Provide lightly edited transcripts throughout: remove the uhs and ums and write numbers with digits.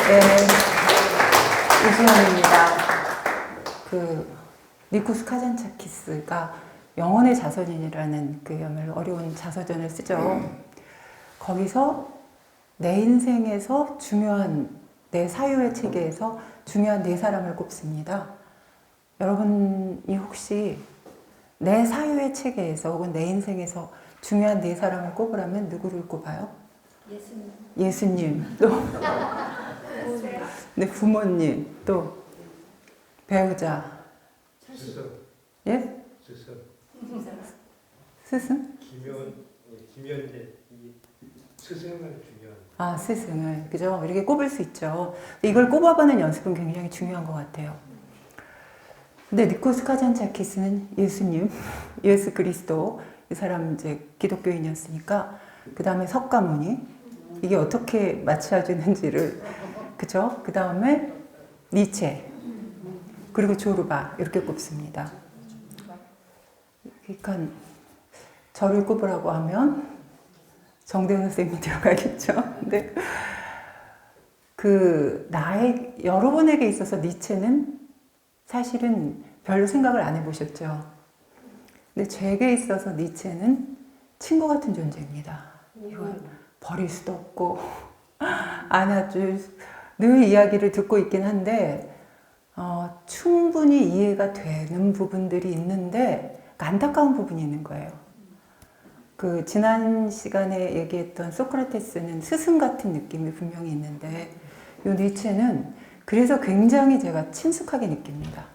네, 이수연입니다. 니코스 카잔차키스가 영혼의 자서전이라는 그야말로 어려운 자서전을 쓰죠. 거기서 내 인생에서 중요한 내 사유의 체계에서 중요한 네 사람을 꼽습니다. 여러분이 혹시 내 사유의 체계에서 혹은 내 인생에서 중요한 네 사람을 꼽으라면 누구를 꼽아요? 예수님. 예수님, 또 네, 부모님, 또 배우자. 스승. 예? 스승. 스승? 김현재 이 스승을 중요한. 아, 스승을. 그죠? 이렇게 꼽을 수 있죠. 이걸 꼽아보는 연습은 굉장히 중요한 것 같아요. 근데 니코스 카잔차키스는 예수님, 예수 그리스도, 이 사람 이제 기독교인이었으니까, 그 다음에 석가모니, 이게 어떻게 맞춰주는지를, 그죠? 그 다음에 니체, 그리고 조르바, 이렇게 꼽습니다. 그러니까, 저를 꼽으라고 하면, 정대훈 선생님이 들어가겠죠? 근데, 여러분에게 있어서 니체는 사실은 별로 생각을 안 해보셨죠. 근데 제게 있어서 니체는 친구 같은 존재입니다. 이걸 버릴 수도 없고 안아줄 늘 이야기를 듣고 있긴 한데 충분히 이해가 되는 부분들이 있는데 안타까운 부분이 있는 거예요. 지난 시간에 얘기했던 소크라테스는 스승 같은 느낌이 분명히 있는데 이 니체는 그래서 굉장히 제가 친숙하게 느낍니다.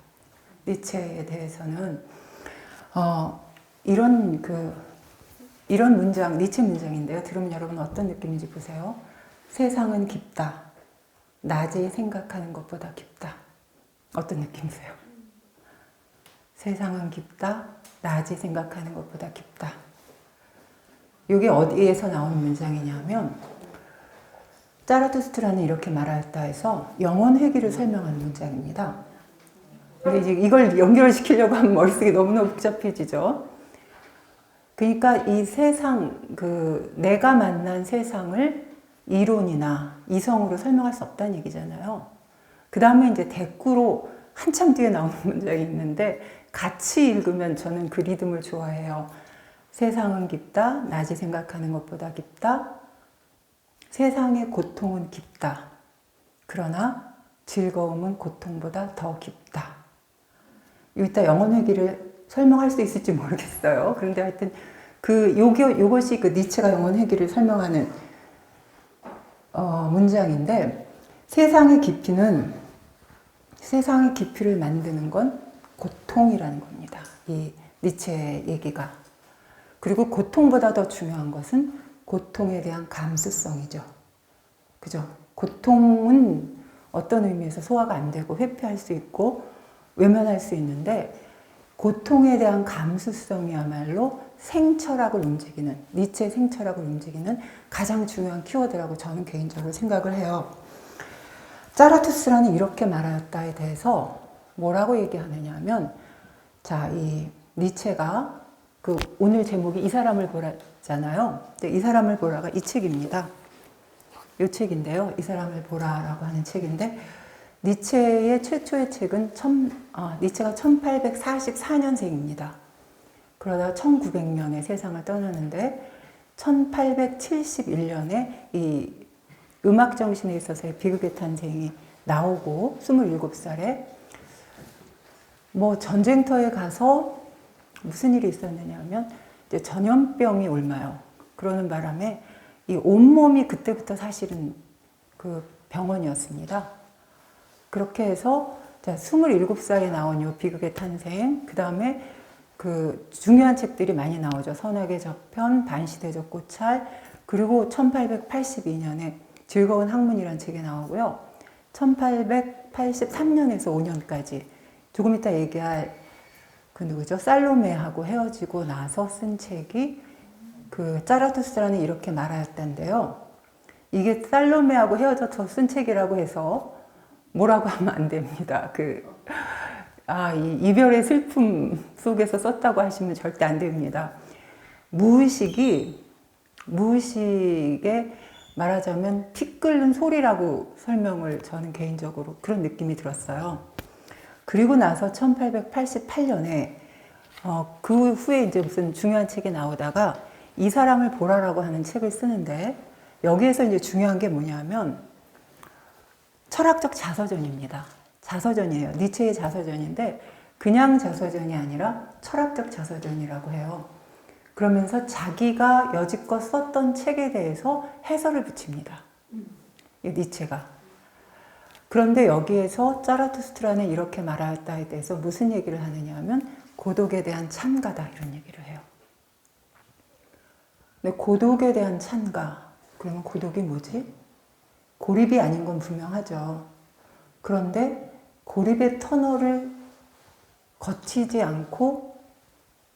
니체에 대해서는 이런 문장, 니체 문장인데요. 들으면 여러분 어떤 느낌인지 보세요. 세상은 깊다. 낮에 생각하는 것보다 깊다. 어떤 느낌이세요? 세상은 깊다. 낮에 생각하는 것보다 깊다. 이게 어디에서 나온 문장이냐면 자라투스트라는 이렇게 말하였다 해서 영혼 회귀를 설명하는 문장입니다. 근데 이제 이걸 연결시키려고 하면 머릿속이 너무너무 복잡해지죠. 그러니까 이 세상, 내가 만난 세상을 이론이나 이성으로 설명할 수 없다는 얘기잖아요. 그 다음에 이제 대꾸로 한참 뒤에 나오는 문장이 있는데 같이 읽으면 저는 그 리듬을 좋아해요. 세상은 깊다. 낮이 생각하는 것보다 깊다. 세상의 고통은 깊다. 그러나 즐거움은 고통보다 더 깊다. 이따 영혼회귀를 설명할 수 있을지 모르겠어요. 그런데 하여튼 요것이 니체가 영혼회귀를 설명하는 문장인데 세상의 깊이를 만드는 건 고통이라는 겁니다. 이 니체의 얘기가. 그리고 고통보다 더 중요한 것은 고통에 대한 감수성이죠. 그죠? 고통은 어떤 의미에서 소화가 안 되고 회피할 수 있고 외면할 수 있는데 고통에 대한 감수성이야말로 생철학을 움직이는, 니체의 생철학을 움직이는 가장 중요한 키워드라고 저는 개인적으로 생각을 해요. 자라투스라는 이렇게 말하였다에 대해서 뭐라고 얘기하느냐 하면 자, 이 니체가 오늘 제목이 이 사람을 보라잖아요. 이 사람을 보라가 이 책입니다. 이 책인데요. 이 사람을 보라라고 하는 책인데 니체의 최초의 책은 니체가 1844년생입니다. 그러다 1900년에 세상을 떠나는데 1871년에 이 음악 정신에 있어서의 비극의 탄생이 나오고 27살에 전쟁터에 가서 무슨 일이 있었느냐 하면 이제 전염병이 옮아요. 그러는 바람에 이 온몸이 그때부터 사실은 병원이었습니다. 그렇게 해서 27살에 나온 이 비극의 탄생, 그 다음에 중요한 책들이 많이 나오죠. 선악의 저편, 반시대적 고찰, 그리고 1882년에 즐거운 학문이라는 책이 나오고요. 1883년에서 5년까지 조금 이따 얘기할 누구죠? 살로메하고 헤어지고 나서 쓴 책이 자라투스트라는 이렇게 말하였다인데요. 이게 살로메하고 헤어져서 쓴 책이라고 해서 뭐라고 하면 안 됩니다. 이 이별의 슬픔 속에서 썼다고 하시면 절대 안 됩니다. 무의식에 말하자면 피 끓는 소리라고 설명을 저는 개인적으로 그런 느낌이 들었어요. 그리고 나서 1888년에 그 후에 이제 무슨 중요한 책이 나오다가 이 사람을 보라라고 하는 책을 쓰는데 여기에서 이제 중요한 게 뭐냐면 철학적 자서전입니다. 자서전이에요. 니체의 자서전인데 그냥 자서전이 아니라 철학적 자서전이라고 해요. 그러면서 자기가 여지껏 썼던 책에 대해서 해설을 붙입니다. 니체가. 그런데 여기에서 자라투스트라는 이렇게 말하였다에 대해서 무슨 얘기를 하느냐 하면 고독에 대한 찬가다 이런 얘기를 해요. 근데 고독에 대한 찬가, 그러면 고독이 뭐지? 고립이 아닌 건 분명하죠. 그런데 고립의 터널을 거치지 않고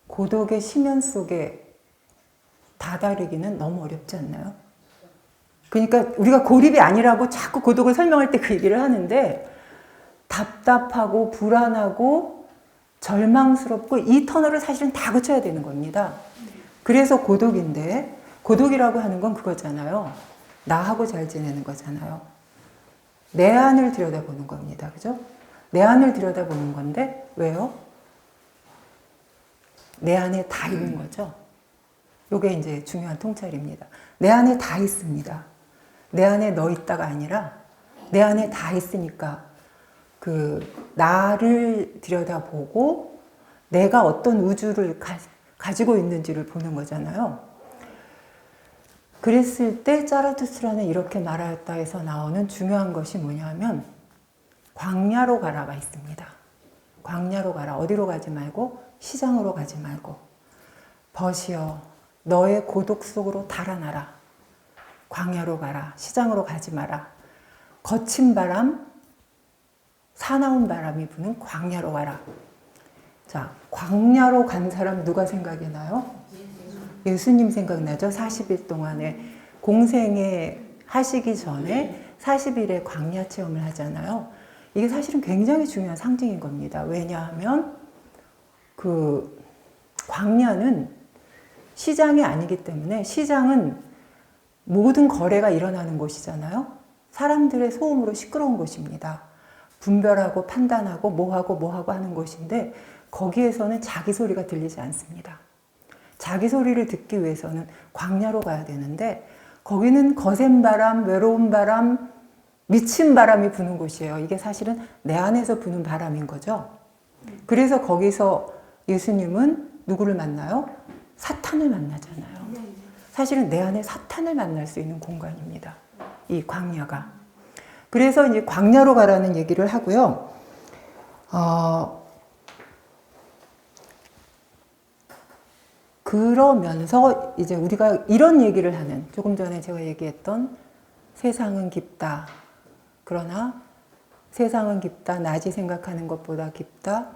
고독의 심연 속에 다다르기는 너무 어렵지 않나요? 그러니까 우리가 고립이 아니라고 자꾸 고독을 설명할 때 그 얘기를 하는데 답답하고 불안하고 절망스럽고 이 터널을 사실은 다 거쳐야 되는 겁니다. 그래서 고독인데 고독이라고 하는 건 그거잖아요. 나하고 잘 지내는 거잖아요. 내 안을 들여다보는 겁니다. 그죠? 내 안을 들여다보는 건데 왜요? 내 안에 다 있는 거죠. 이게 이제 중요한 통찰입니다. 내 안에 다 있습니다. 내 안에 너 있다가 아니라 내 안에 다 있으니까 그 나를 들여다보고 내가 어떤 우주를 가지고 있는지를 보는 거잖아요. 그랬을 때 자라투스트라는 이렇게 말하였다에서 나오는 중요한 것이 뭐냐면 광야로 가라가 있습니다. 광야로 가라. 어디로 가지 말고 시장으로 가지 말고 벗이여 너의 고독 속으로 달아나라. 광야로 가라. 시장으로 가지 마라. 거친 바람, 사나운 바람이 부는 광야로 가라. 자, 광야로 간 사람 누가 생각이 나요? 예수님 생각나죠? 40일 동안에 공생에 하시기 전에 40일의 광야 체험을 하잖아요. 이게 사실은 굉장히 중요한 상징인 겁니다. 왜냐하면 그 광야는 시장이 아니기 때문에 시장은 모든 거래가 일어나는 곳이잖아요. 사람들의 소음으로 시끄러운 곳입니다. 분별하고 판단하고 뭐하고 하는 곳인데 거기에서는 자기 소리가 들리지 않습니다. 자기 소리를 듣기 위해서는 광야로 가야 되는데 거기는 거센 바람, 외로운 바람, 미친 바람이 부는 곳이에요. 이게 사실은 내 안에서 부는 바람인 거죠. 그래서 거기서 예수님은 누구를 만나요? 사탄을 만나잖아요. 사실은 내 안에 사탄을 만날 수 있는 공간입니다. 이 광야가. 그래서 이제 광야로 가라는 얘기를 하고요. 그러면서 이제 우리가 이런 얘기를 하는, 조금 전에 제가 얘기했던 세상은 깊다. 그러나 세상은 깊다. 낮이 생각하는 것보다 깊다.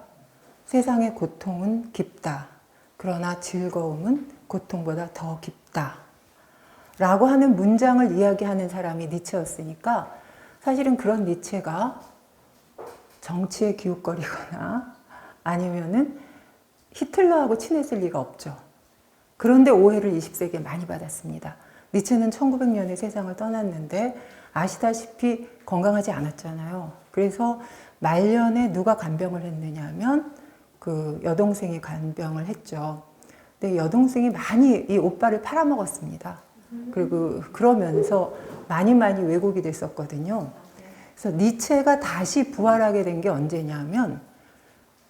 세상의 고통은 깊다. 그러나 즐거움은 고통보다 더 깊다. 라고 하는 문장을 이야기하는 사람이 니체였으니까 사실은 그런 니체가 정치에 기웃거리거나 아니면은 히틀러하고 친했을 리가 없죠. 그런데 오해를 20세기에 많이 받았습니다. 니체는 1900년에 세상을 떠났는데 아시다시피 건강하지 않았잖아요. 그래서 말년에 누가 간병을 했느냐 하면 그 여동생이 간병을 했죠. 근데 여동생이 많이 이 오빠를 팔아먹었습니다. 그리고 그러면서 많이 왜곡이 됐었거든요. 그래서 니체가 다시 부활하게 된 게 언제냐면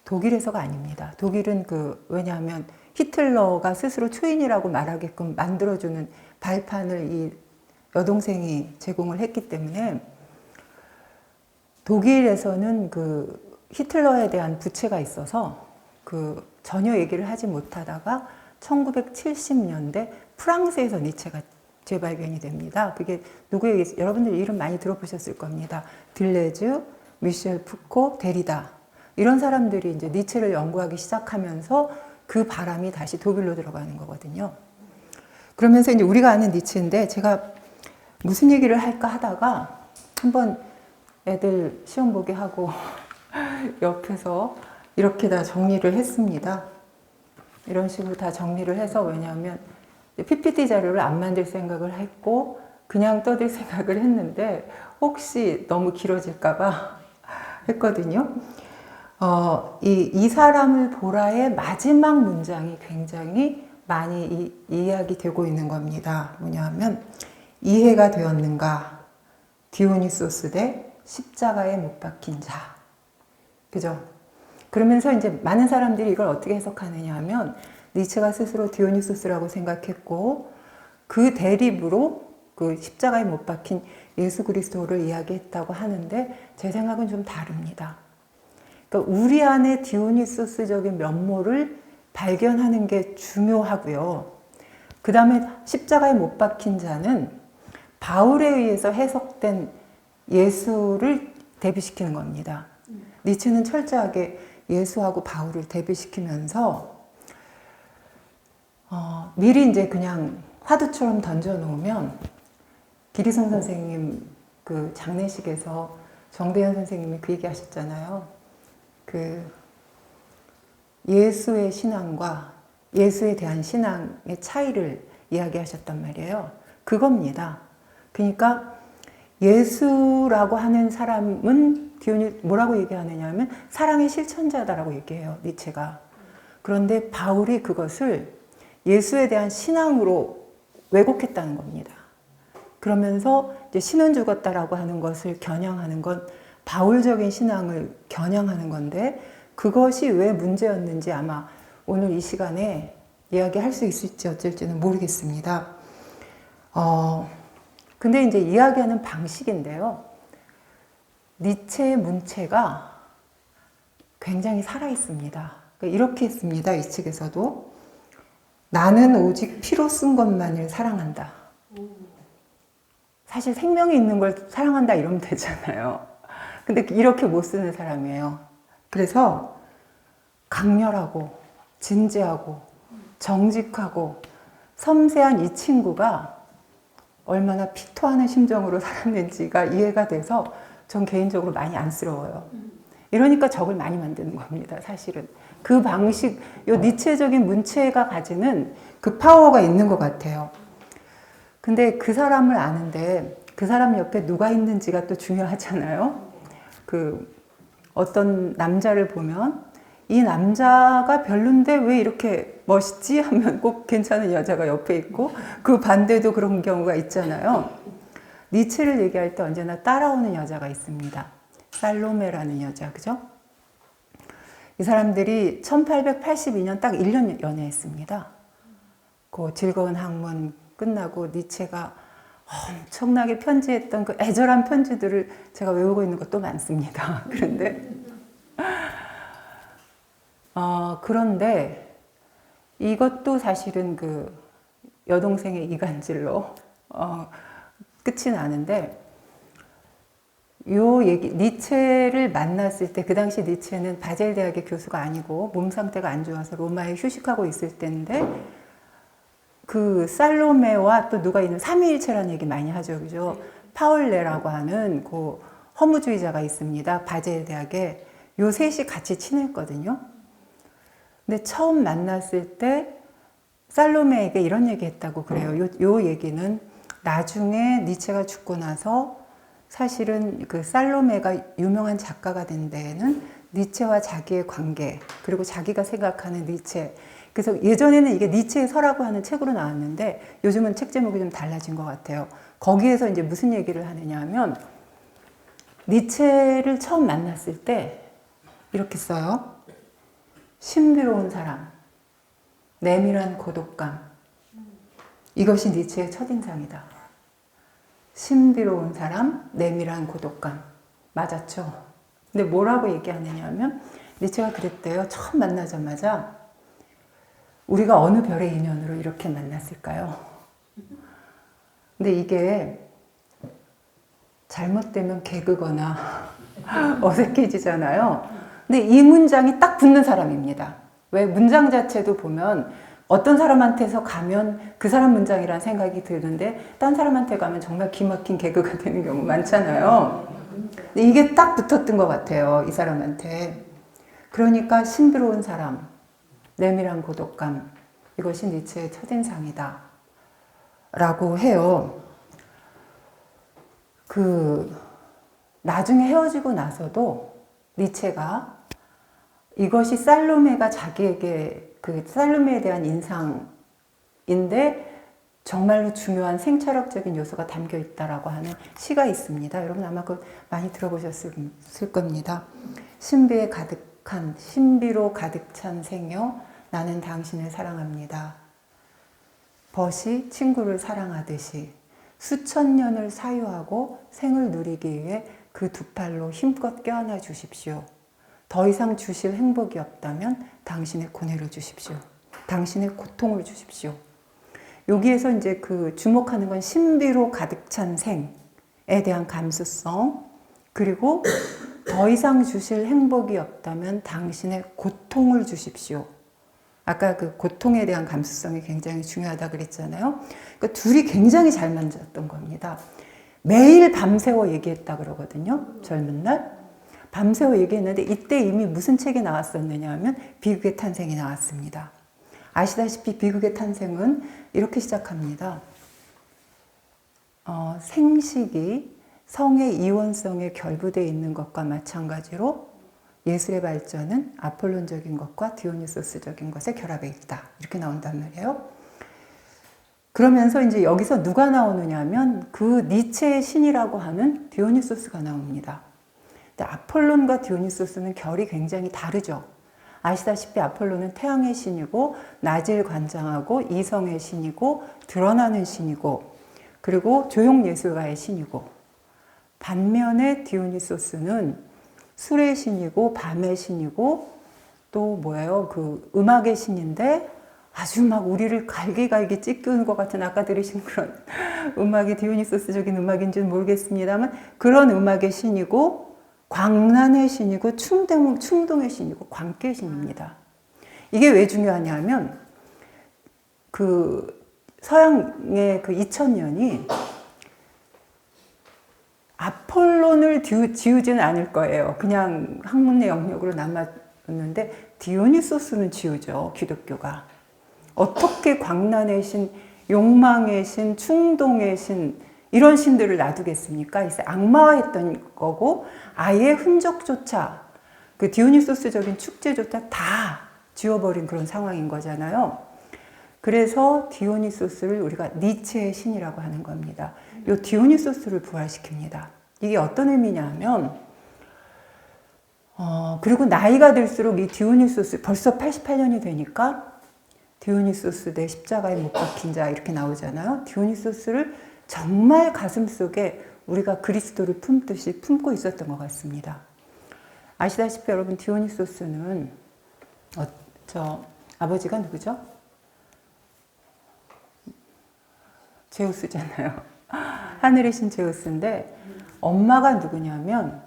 독일에서가 아닙니다. 독일은 왜냐하면 히틀러가 스스로 초인이라고 말하게끔 만들어주는 발판을 이 여동생이 제공을 했기 때문에 독일에서는 히틀러에 대한 부채가 있어서 전혀 얘기를 하지 못하다가 1970년대 프랑스에서 니체가 재발견이 됩니다. 그게 누구의 여러분들 이름 많이 들어보셨을 겁니다. 들레즈, 미셸 푸코, 데리다 이런 사람들이 이제 니체를 연구하기 시작하면서 그 바람이 다시 독일로 들어가는 거거든요. 그러면서 이제 우리가 아는 니체인데 제가 무슨 얘기를 할까 하다가 한번 애들 시험 보게 하고 옆에서 이렇게 다 정리를 했습니다. 이런 식으로 다 정리를 해서 왜냐하면 PPT 자료를 안 만들 생각을 했고 그냥 떠들 생각을 했는데 혹시 너무 길어질까봐 했거든요. 이 사람을 보라의 마지막 문장이 굉장히 많이 이야기되고 있는 겁니다. 뭐냐면 이해가 되었는가? 디오니소스 대 십자가에 못 박힌 자. 그죠? 그러면서 이제 많은 사람들이 이걸 어떻게 해석하느냐 하면 니체가 스스로 디오니소스라고 생각했고 그 대립으로 그 십자가에 못 박힌 예수 그리스도를 이야기했다고 하는데 제 생각은 좀 다릅니다. 그러니까 우리 안에 디오니소스적인 면모를 발견하는 게 중요하고요. 그 다음에 십자가에 못 박힌 자는 바울에 의해서 해석된 예수를 대비시키는 겁니다. 니체는 철저하게 예수하고 바울을 대비시키면서 미리 이제 그냥 화두처럼 던져놓으면 기리성 선생님 그 장례식에서 정대현 선생님이 그 얘기 하셨잖아요. 그 예수의 신앙과 예수에 대한 신앙의 차이를 이야기하셨단 말이에요. 그겁니다. 그러니까 예수라고 하는 사람은 뭐라고 얘기하느냐 하면 사랑의 실천자다라고 얘기해요. 니체가. 그런데 바울이 그것을 예수에 대한 신앙으로 왜곡했다는 겁니다. 그러면서 이제 신은 죽었다라고 하는 것을 겨냥하는 건 바울적인 신앙을 겨냥하는 건데 그것이 왜 문제였는지 아마 오늘 이 시간에 이야기할 수 있을지 어쩔지는 모르겠습니다. 근데 이제 이야기하는 방식인데요. 니체의 문체가 굉장히 살아있습니다. 이렇게 했습니다. 이 측에서도. 나는 오직 피로 쓴 것만을 사랑한다. 사실 생명이 있는 걸 사랑한다 이러면 되잖아요. 근데 이렇게 못 쓰는 사람이에요. 그래서 강렬하고 진지하고 정직하고 섬세한 이 친구가 얼마나 피토하는 심정으로 살았는지가 이해가 돼서 전 개인적으로 많이 안쓰러워요. 이러니까 적을 많이 만드는 겁니다. 사실은. 그 방식, 요 니체적인 문체가 가지는 그 파워가 있는 것 같아요. 근데 그 사람을 아는데 그 사람 옆에 누가 있는지가 또 중요하잖아요. 그 어떤 남자를 보면 이 남자가 별론데 왜 이렇게 멋있지? 하면 꼭 괜찮은 여자가 옆에 있고 그 반대도 그런 경우가 있잖아요. 니체를 얘기할 때 언제나 따라오는 여자가 있습니다. 살로메라는 여자, 그죠? 이 사람들이 1882년 딱 1년 연애했습니다. 그 즐거운 학문 끝나고 니체가 엄청나게 편지했던 그 애절한 편지들을 제가 외우고 있는 것도 많습니다. 그런데 이것도 사실은 그 여동생의 이간질로 끝이 나는데 요 얘기, 니체를 만났을 때, 그 당시 니체는 바젤 대학의 교수가 아니고 몸 상태가 안 좋아서 로마에 휴식하고 있을 때인데 그 살로메와 또 누가 있는 삼위일체라는 얘기 많이 하죠, 그죠? 파울레라고 하는 그 허무주의자가 있습니다. 바젤 대학에. 요 셋이 같이 친했거든요. 근데 처음 만났을 때 살로메에게 이런 얘기 했다고 그래요. 요 얘기는 나중에 니체가 죽고 나서 사실은 그 살로메가 유명한 작가가 된 데에는 니체와 자기의 관계, 그리고 자기가 생각하는 니체. 그래서 예전에는 이게 니체의 서라고 하는 책으로 나왔는데 요즘은 책 제목이 좀 달라진 것 같아요. 거기에서 이제 무슨 얘기를 하느냐 하면 니체를 처음 만났을 때 이렇게 써요. 신비로운 사람, 내밀한 고독감. 이것이 니체의 첫인상이다. 신비로운 사람, 내밀한 고독감. 맞았죠? 근데 뭐라고 얘기하느냐 하면 니체가 그랬대요. 처음 만나자마자 우리가 어느 별의 인연으로 이렇게 만났을까요? 근데 이게 잘못되면 개그거나 어색해지잖아요. 근데 이 문장이 딱 붙는 사람입니다. 왜? 문장 자체도 보면 어떤 사람한테서 가면 그 사람 문장이란 생각이 드는데 딴 사람한테 가면 정말 기막힌 개그가 되는 경우 많잖아요. 근데 이게 딱 붙었던 것 같아요. 이 사람한테. 그러니까 신비로운 사람, 내밀한 고독감, 이것이 니체의 첫인상이다 라고 해요. 나중에 헤어지고 나서도 니체가 이것이 살로메가 자기에게 살로메에 대한 인상인데 정말로 중요한 생철학적인 요소가 담겨 있다라고 하는 시가 있습니다. 여러분 아마 그거 많이 들어보셨을 겁니다. 신비로 가득 찬 생여 나는 당신을 사랑합니다. 벗이 친구를 사랑하듯이 수천 년을 사유하고 생을 누리기 위해 그 두 팔로 힘껏 껴안아 주십시오. 더 이상 주실 행복이 없다면 당신의 고뇌를 주십시오. 당신의 고통을 주십시오. 여기에서 이제 주목하는 건 신비로 가득 찬 생에 대한 감수성, 그리고 더 이상 주실 행복이 없다면 당신의 고통을 주십시오. 아까 고통에 대한 감수성이 굉장히 중요하다 그랬잖아요. 그러니까 둘이 굉장히 잘 맞았던 겁니다. 매일 밤새워 얘기했다 그러거든요. 젊은 날. 밤새워 얘기했는데 이때 이미 무슨 책이 나왔었느냐 하면 비극의 탄생이 나왔습니다. 아시다시피 비극의 탄생은 이렇게 시작합니다. 생식이 성의 이원성에 결부되어 있는 것과 마찬가지로 예술의 발전은 아폴론적인 것과 디오니소스적인 것의 결합에 있다. 이렇게 나온단 말이에요. 그러면서 이제 여기서 누가 나오느냐 하면 니체의 신이라고 하는 디오니소스가 나옵니다. 근데 아폴론과 디오니소스는 결이 굉장히 다르죠. 아시다시피 아폴론은 태양의 신이고 낮을 관장하고 이성의 신이고 드러나는 신이고 그리고 조형예술가의 신이고, 반면에 디오니소스는 술의 신이고 밤의 신이고 또 음악의 신인데 아주 막 우리를 갈기갈기 찢기는 것 같은, 아까 들으신 그런 음악이 디오니소스적인 음악인지는 모르겠습니다만 그런 음악의 신이고 광란의 신이고 충동의 신이고 광기의 신입니다. 이게 왜 중요하냐면 서양의 2000년이 아폴론을 지우지는 않을 거예요. 그냥 학문의 영역으로 남았는데 디오니소스는 지우죠, 기독교가. 어떻게 광란의 신, 욕망의 신, 충동의 신 이런 신들을 놔두겠습니까? 악마화했던 거고 아예 흔적조차 디오니소스적인 축제조차 다 지워버린 그런 상황인 거잖아요. 그래서 디오니소스를 우리가 니체의 신이라고 하는 겁니다. 이 디오니소스를 부활시킵니다. 이게 어떤 의미냐 하면 그리고 나이가 들수록 이 디오니소스, 벌써 88년이 되니까 디오니소스 내 십자가에 못 박힌 자 이렇게 나오잖아요. 디오니소스를 정말 가슴속에 우리가 그리스도를 품듯이 품고 있었던 것 같습니다. 아시다시피 여러분, 디오니소스는 아버지가 누구죠? 제우스잖아요. 하늘의 신 제우스인데 엄마가 누구냐면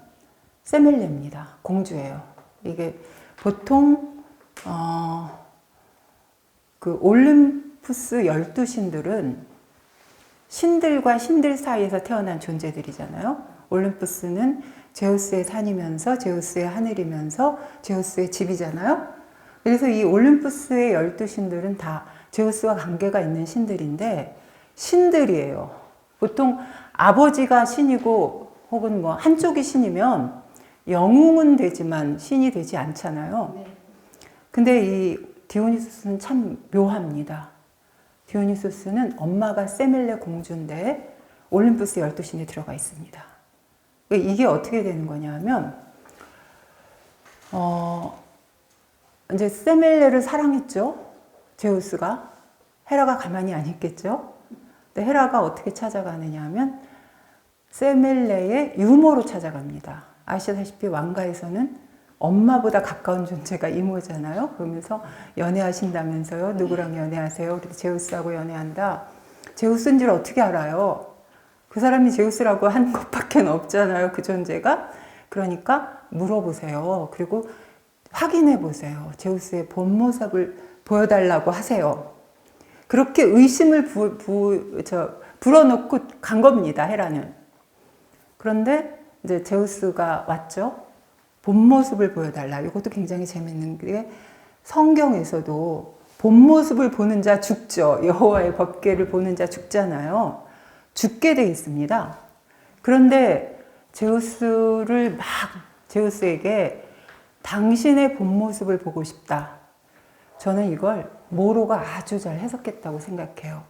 세멜레입니다. 공주예요. 이게 보통 올림푸스 12신들은 신들과 신들 사이에서 태어난 존재들이잖아요. 올림푸스는 제우스의 산이면서 제우스의 하늘이면서 제우스의 집이잖아요. 그래서 이 올림푸스의 12신들은 다 제우스와 관계가 있는 신들인데 신들이에요. 보통 아버지가 신이고 혹은 한쪽이 신이면 영웅은 되지만 신이 되지 않잖아요. 근데 이 디오니소스는 참 묘합니다. 디오니소스는 엄마가 세멜레 공주인데 올림푸스 12신에 들어가 있습니다. 이게 어떻게 되는 거냐면 이제 세멜레를 사랑했죠. 제우스가. 헤라가 가만히 안 있겠죠. 근데 헤라가 어떻게 찾아가느냐 하면 세멜레의 유모로 찾아갑니다. 아시다시피 왕가에서는 엄마보다 가까운 존재가 이모잖아요. 그러면서 연애하신다면서요. 누구랑 연애하세요? 그래서 제우스하고 연애한다. 제우스인 줄 어떻게 알아요? 그 사람이 제우스라고 한 것밖에 없잖아요. 그 존재가. 그러니까 물어보세요. 그리고 확인해 보세요. 제우스의 본 모습을 보여달라고 하세요. 그렇게 의심을 불어넣고 간 겁니다. 헤라는. 그런데 이제 제우스가 왔죠. 본 모습을 보여달라. 이것도 굉장히 재밌는 게 성경에서도 본 모습을 보는 자 죽죠. 여호와의 법궤를 보는 자 죽잖아요. 죽게 돼 있습니다. 그런데 제우스에게 당신의 본 모습을 보고 싶다. 저는 이걸 모로가 아주 잘 해석했다고 생각해요.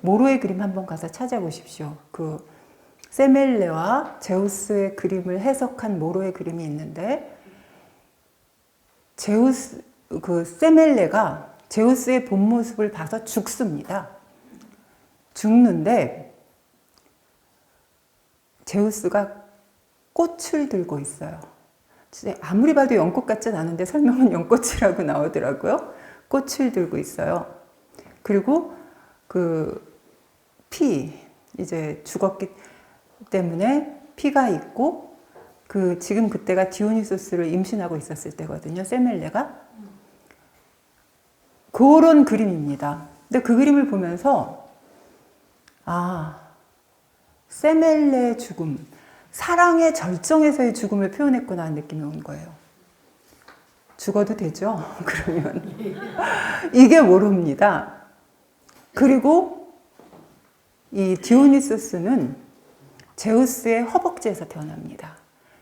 모로의 그림 한번 가서 찾아보십시오. 그 세멜레와 제우스의 그림을 해석한 모로의 그림이 있는데, 세멜레가 제우스의 본 모습을 봐서 죽습니다. 죽는데 제우스가 꽃을 들고 있어요. 아무리 봐도 연꽃 같진 않은데 설명은 연꽃이라고 나오더라고요. 꽃을 들고 있어요. 그리고 이제 죽었기 때문에 피가 있고, 지금 그때가 디오니소스를 임신하고 있었을 때거든요. 세멜레가. 그런 그림입니다. 근데 그 그림을 보면서, 세멜레의 죽음, 사랑의 절정에서의 죽음을 표현했구나 하는 느낌이 온 거예요. 죽어도 되죠? 그러면. 이게 모로입니다. 그리고 이 디오니소스는 제우스의 허벅지에서 태어납니다.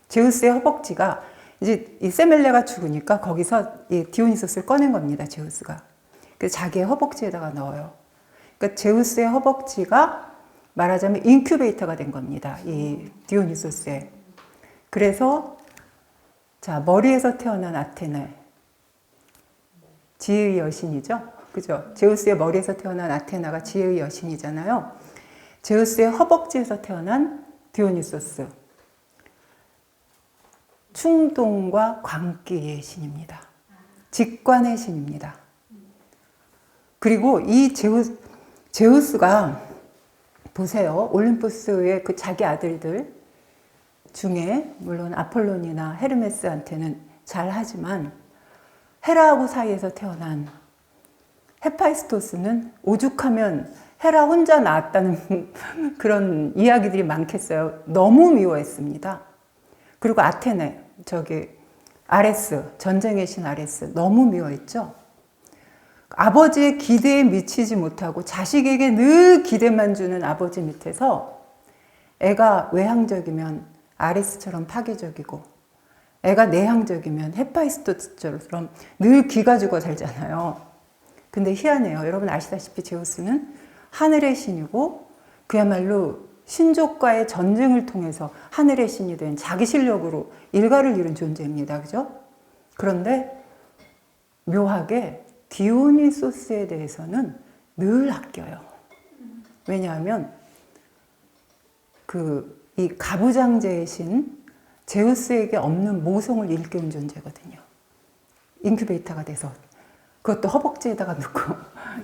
제우스의 허벅지가, 이제 이 세멜레가 죽으니까 거기서 이 디오니소스를 꺼낸 겁니다, 제우스가. 그래서 자기의 허벅지에다가 넣어요. 그러니까 제우스의 허벅지가 말하자면 인큐베이터가 된 겁니다, 이 디오니소스의. 그래서 머리에서 태어난 아테네, 지혜의 여신이죠. 그죠? 제우스의 머리에서 태어난 아테나가 지혜의 여신이잖아요. 제우스의 허벅지에서 태어난 디오니소스, 충동과 광기의 신입니다. 직관의 신입니다. 그리고 이 제우스가 보세요. 올림푸스의 자기 아들들 중에 물론 아폴론이나 헤르메스한테는 잘하지만 헤라하고 사이에서 태어난 헤파이스토스는 오죽하면 헤라 혼자 낳았다는 그런 이야기들이 많겠어요. 너무 미워했습니다. 그리고 아테네, 아레스, 전쟁의 신 아레스 너무 미워했죠. 아버지의 기대에 미치지 못하고 자식에게 늘 기대만 주는 아버지 밑에서 애가 외향적이면 아레스처럼 파괴적이고, 애가 내향적이면 헤파이스토스처럼 늘 기가 죽어 살잖아요. 근데 희한해요. 여러분 아시다시피 제우스는 하늘의 신이고 그야말로 신족과의 전쟁을 통해서 하늘의 신이 된 자기 실력으로 일가를 이룬 존재입니다. 그죠? 그런데 묘하게 디오니소스에 대해서는 늘 아껴요. 왜냐하면 이 가부장제의 신 제우스에게 없는 모성을 일깨운 존재거든요. 인큐베이터가 돼서 그것도 허벅지에다가 놓고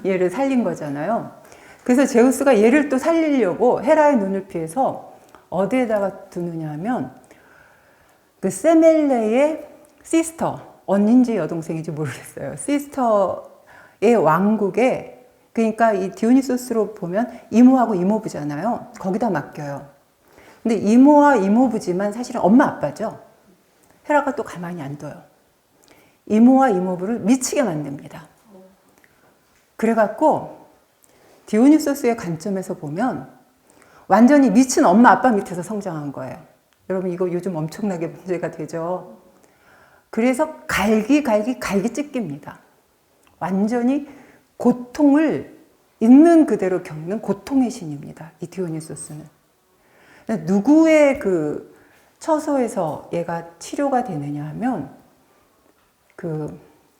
얘를 살린 거잖아요. 그래서 제우스가 얘를 또 살리려고 헤라의 눈을 피해서 어디에다가 두느냐 하면 그 세멜레의 시스터, 언니인지 여동생인지 모르겠어요. 시스터의 왕국에, 그러니까 이 디오니소스로 보면 이모하고 이모부잖아요. 거기다 맡겨요. 근데 이모와 이모부지만 사실은 엄마 아빠죠. 헤라가 또 가만히 안 둬요. 이모와 이모부를 미치게 만듭니다. 그래갖고 디오니소스의 관점에서 보면 완전히 미친 엄마 아빠 밑에서 성장한 거예요. 여러분 이거 요즘 엄청나게 문제가 되죠. 그래서 갈기 찢깁니다. 완전히 고통을 있는 그대로 겪는 고통의 신입니다. 이 디오니소스는. 누구의 처소에서 얘가 치료가 되느냐 하면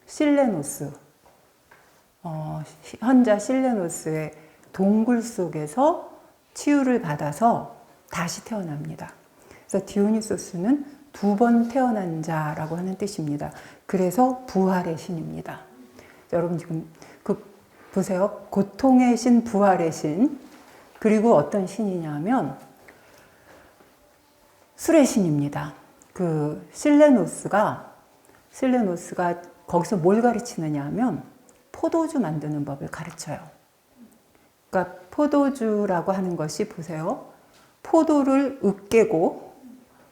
실레노스, 현자 실레노스의 동굴 속에서 치유를 받아서 다시 태어납니다. 그래서 디오니소스는 2번 태어난 자라고 하는 뜻입니다. 그래서 부활의 신입니다. 여러분 지금 보세요. 고통의 신, 부활의 신. 그리고 어떤 신이냐면 술의 신입니다. 실레노스가 거기서 뭘 가르치느냐 하면 포도주 만드는 법을 가르쳐요. 그러니까 포도주라고 하는 것이 보세요. 포도를 으깨고,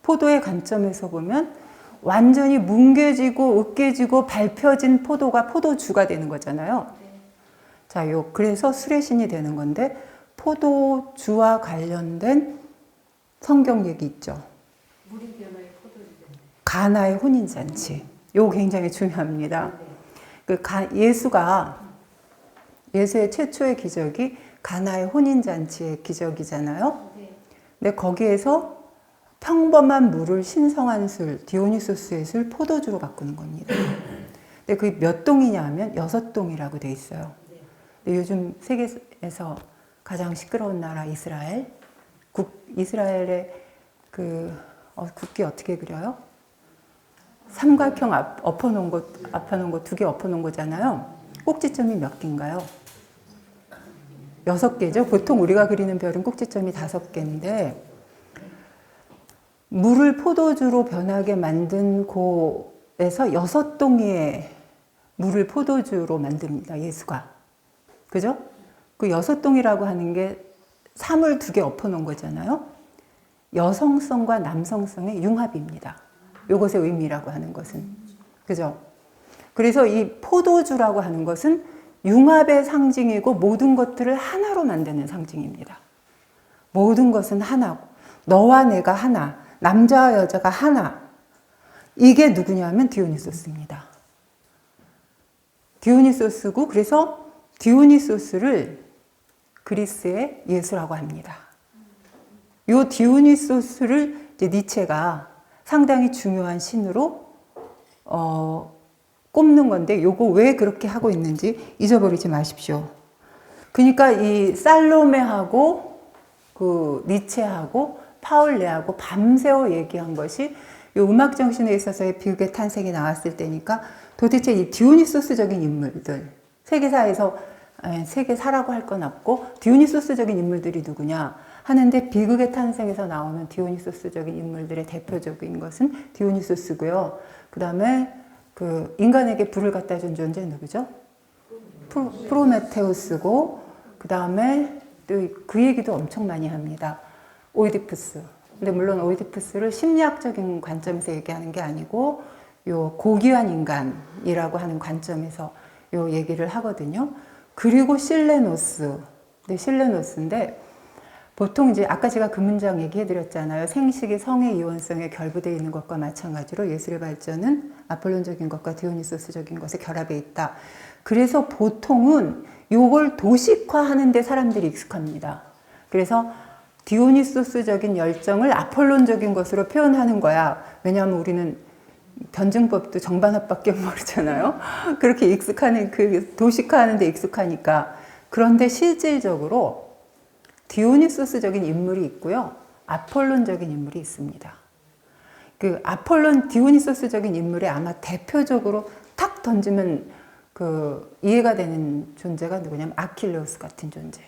포도의 관점에서 보면 완전히 뭉개지고 으깨지고 밟혀진 포도가 포도주가 되는 거잖아요. 그래서 술의 신이 되는 건데, 포도주와 관련된 성경 얘기 있죠. 물이 변화의 포도주. 가나의 혼인잔치. 요거 굉장히 중요합니다. 예수의 최초의 기적이 가나의 혼인잔치의 기적이잖아요. 근데 거기에서 평범한 물을 신성한 술, 디오니소스의 술, 포도주로 바꾸는 겁니다. 근데 그게 몇 동이냐 하면 6동이라고 돼 있어요. 근데 요즘 세계에서 가장 시끄러운 나라 이스라엘. 이스라엘의 국기 어떻게 그려요? 삼각형 엎어놓은 거 2개 엎어놓은 거잖아요. 꼭지점이 몇 개인가요? 6개죠. 보통 우리가 그리는 별은 꼭지점이 5개인데 물을 포도주로 변하게 만든 곳에서 6동이의 물을 포도주로 만듭니다. 예수가. 그죠? 그 6동이라고 하는 게 사물 2개 엎어놓은 거잖아요. 여성성과 남성성의 융합입니다. 요것의 의미라고 하는 것은. 그죠? 그래서 이 포도주라고 하는 것은 융합의 상징이고 모든 것들을 하나로 만드는 상징입니다. 모든 것은 하나고 너와 내가 하나, 남자와 여자가 하나. 이게 누구냐면 디오니소스입니다. 디오니소스고 그래서 디오니소스를 그리스의 예수라고 합니다. 요 디오니소스를 이제 니체가 상당히 중요한 신으로 꼽는 건데 요거 왜 그렇게 하고 있는지 잊어버리지 마십시오. 그러니까 이 살로메하고 그 니체하고 파울레하고 밤새워 얘기한 것이 요 음악 정신에 있어서의 비극의 탄생이 나왔을 때니까 도대체 이 디오니소스적인 인물들 세계사라고 할 건 없고 디오니소스적인 인물들이 누구냐 하는데 비극의 탄생에서 나오는 디오니소스적인 인물들의 대표적인 것은 디오니소스고요. 그 다음에 그 인간에게 불을 갖다 준 존재 누구죠? 프로메테우스고 그 다음에 또 그 얘기도 엄청 많이 합니다. 오이디푸스. 근데 물론 오이디푸스를 심리학적인 관점에서 얘기하는 게 아니고 요 고귀한 인간이라고 하는 관점에서 요 얘기를 하거든요. 그리고 실레노스. 네, 실레노스인데 보통 이제 아까 제가 그 문장 얘기해 드렸잖아요. 생식이 성의 이원성에 결부되어 있는 것과 마찬가지로 예술의 발전은 아폴론적인 것과 디오니소스적인 것에 결합해 있다. 그래서 보통은 요걸 도식화하는 데 사람들이 익숙합니다. 그래서 디오니소스적인 열정을 아폴론적인 것으로 표현하는 거야. 왜냐하면 우리는 변증법도 정반합밖에 모르잖아요. 그렇게 익숙하는 도식화하는 데 익숙하니까. 그런데 실질적으로 디오니소스적인 인물이 있고요. 아폴론적인 인물이 있습니다. 그 디오니소스적인 인물에 아마 대표적으로 탁 던지면 이해가 되는 존재가 누구냐면 아킬레우스 같은 존재.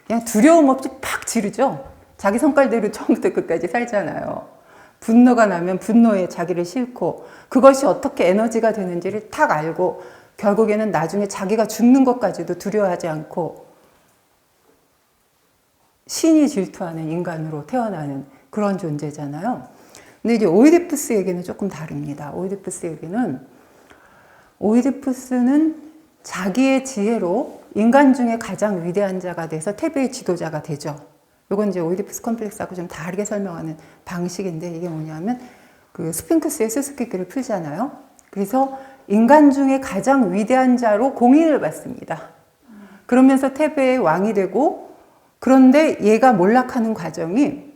그냥 두려움 없이 팍 지르죠. 자기 성깔대로 처음부터 끝까지 살잖아요. 분노가 나면 분노에 자기를 싣고 그것이 어떻게 에너지가 되는지를 탁 알고 결국에는 나중에 자기가 죽는 것까지도 두려워하지 않고 신이 질투하는 인간으로 태어나는 그런 존재잖아요. 근데 이제 오이디푸스에게는 조금 다릅니다. 오이디푸스는 자기의 지혜로 인간 중에 가장 위대한 자가 돼서 테베의 지도자가 되죠. 이건 이제 오이디푸스 컴플렉스하고 좀 다르게 설명하는 방식인데 이게 뭐냐면 그 스핑크스의 수수께끼를 풀잖아요. 그래서 인간 중에 가장 위대한 자로 공인을 받습니다. 그러면서 테베의 왕이 되고 그런데 얘가 몰락하는 과정이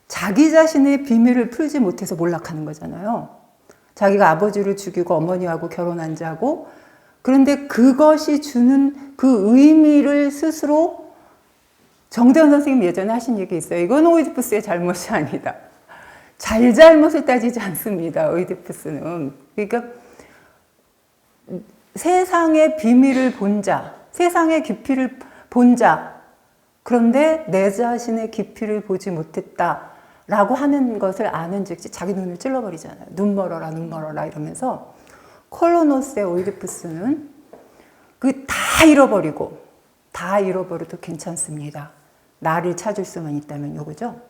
자기 자신의 비밀을 풀지 못해서 몰락하는 거잖아요. 자기가 아버지를 죽이고 어머니하고 결혼한 자고 그런데 그것이 주는 그 의미를 스스로 정대원 선생님 예전에 하신 얘기 있어요. 이건 오이디푸스의 잘못이 아니다. 잘못을 따지지 않습니다. 오이디푸스는. 그러니까 세상의 비밀을 본 자, 세상의 깊이를 본 자, 그런데 내 자신의 깊이를 보지 못했다라고 하는 것을 아는 즉시 자기 눈을 찔러버리잖아요. 눈 멀어라 이러면서 콜로노스의 오이디푸스는 다 잃어버려도 괜찮습니다. 나를 찾을 수만 있다면 요거죠.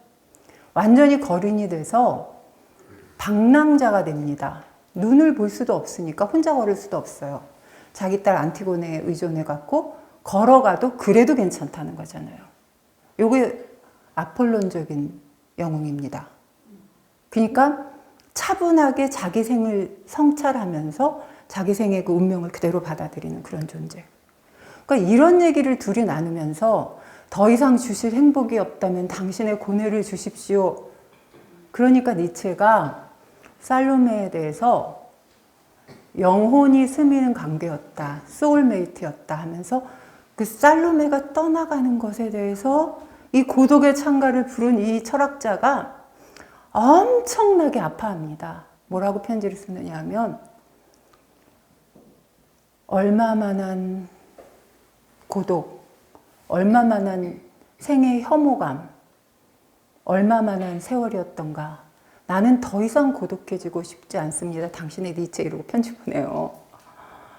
완전히 거린이 돼서 방랑자가 됩니다. 눈을 볼 수도 없으니까 혼자 걸을 수도 없어요. 자기 딸 안티고네에 의존해갖고 걸어가도 그래도 괜찮다는 거잖아요. 요게 아폴론적인 영웅입니다. 그러니까 차분하게 자기 생을 성찰하면서 자기 생의 그 운명을 그대로 받아들이는 그런 존재. 그러니까 이런 얘기를 둘이 나누면서 더 이상 주실 행복이 없다면 당신의 고뇌를 주십시오. 그러니까 니체가 살로메에 대해서 영혼이 스미는 관계였다, 소울메이트였다 하면서 그 살로메가 떠나가는 것에 대해서 이 고독의 창가를 부른 이 철학자가 엄청나게 아파합니다. 뭐라고 편지를 쓰느냐 하면 얼마만한 고독, 얼마만한 생의 혐오감, 얼마만한 세월이었던가. 나는 더 이상 고독해지고 싶지 않습니다. 당신의 니체 이러고 편지 보내요.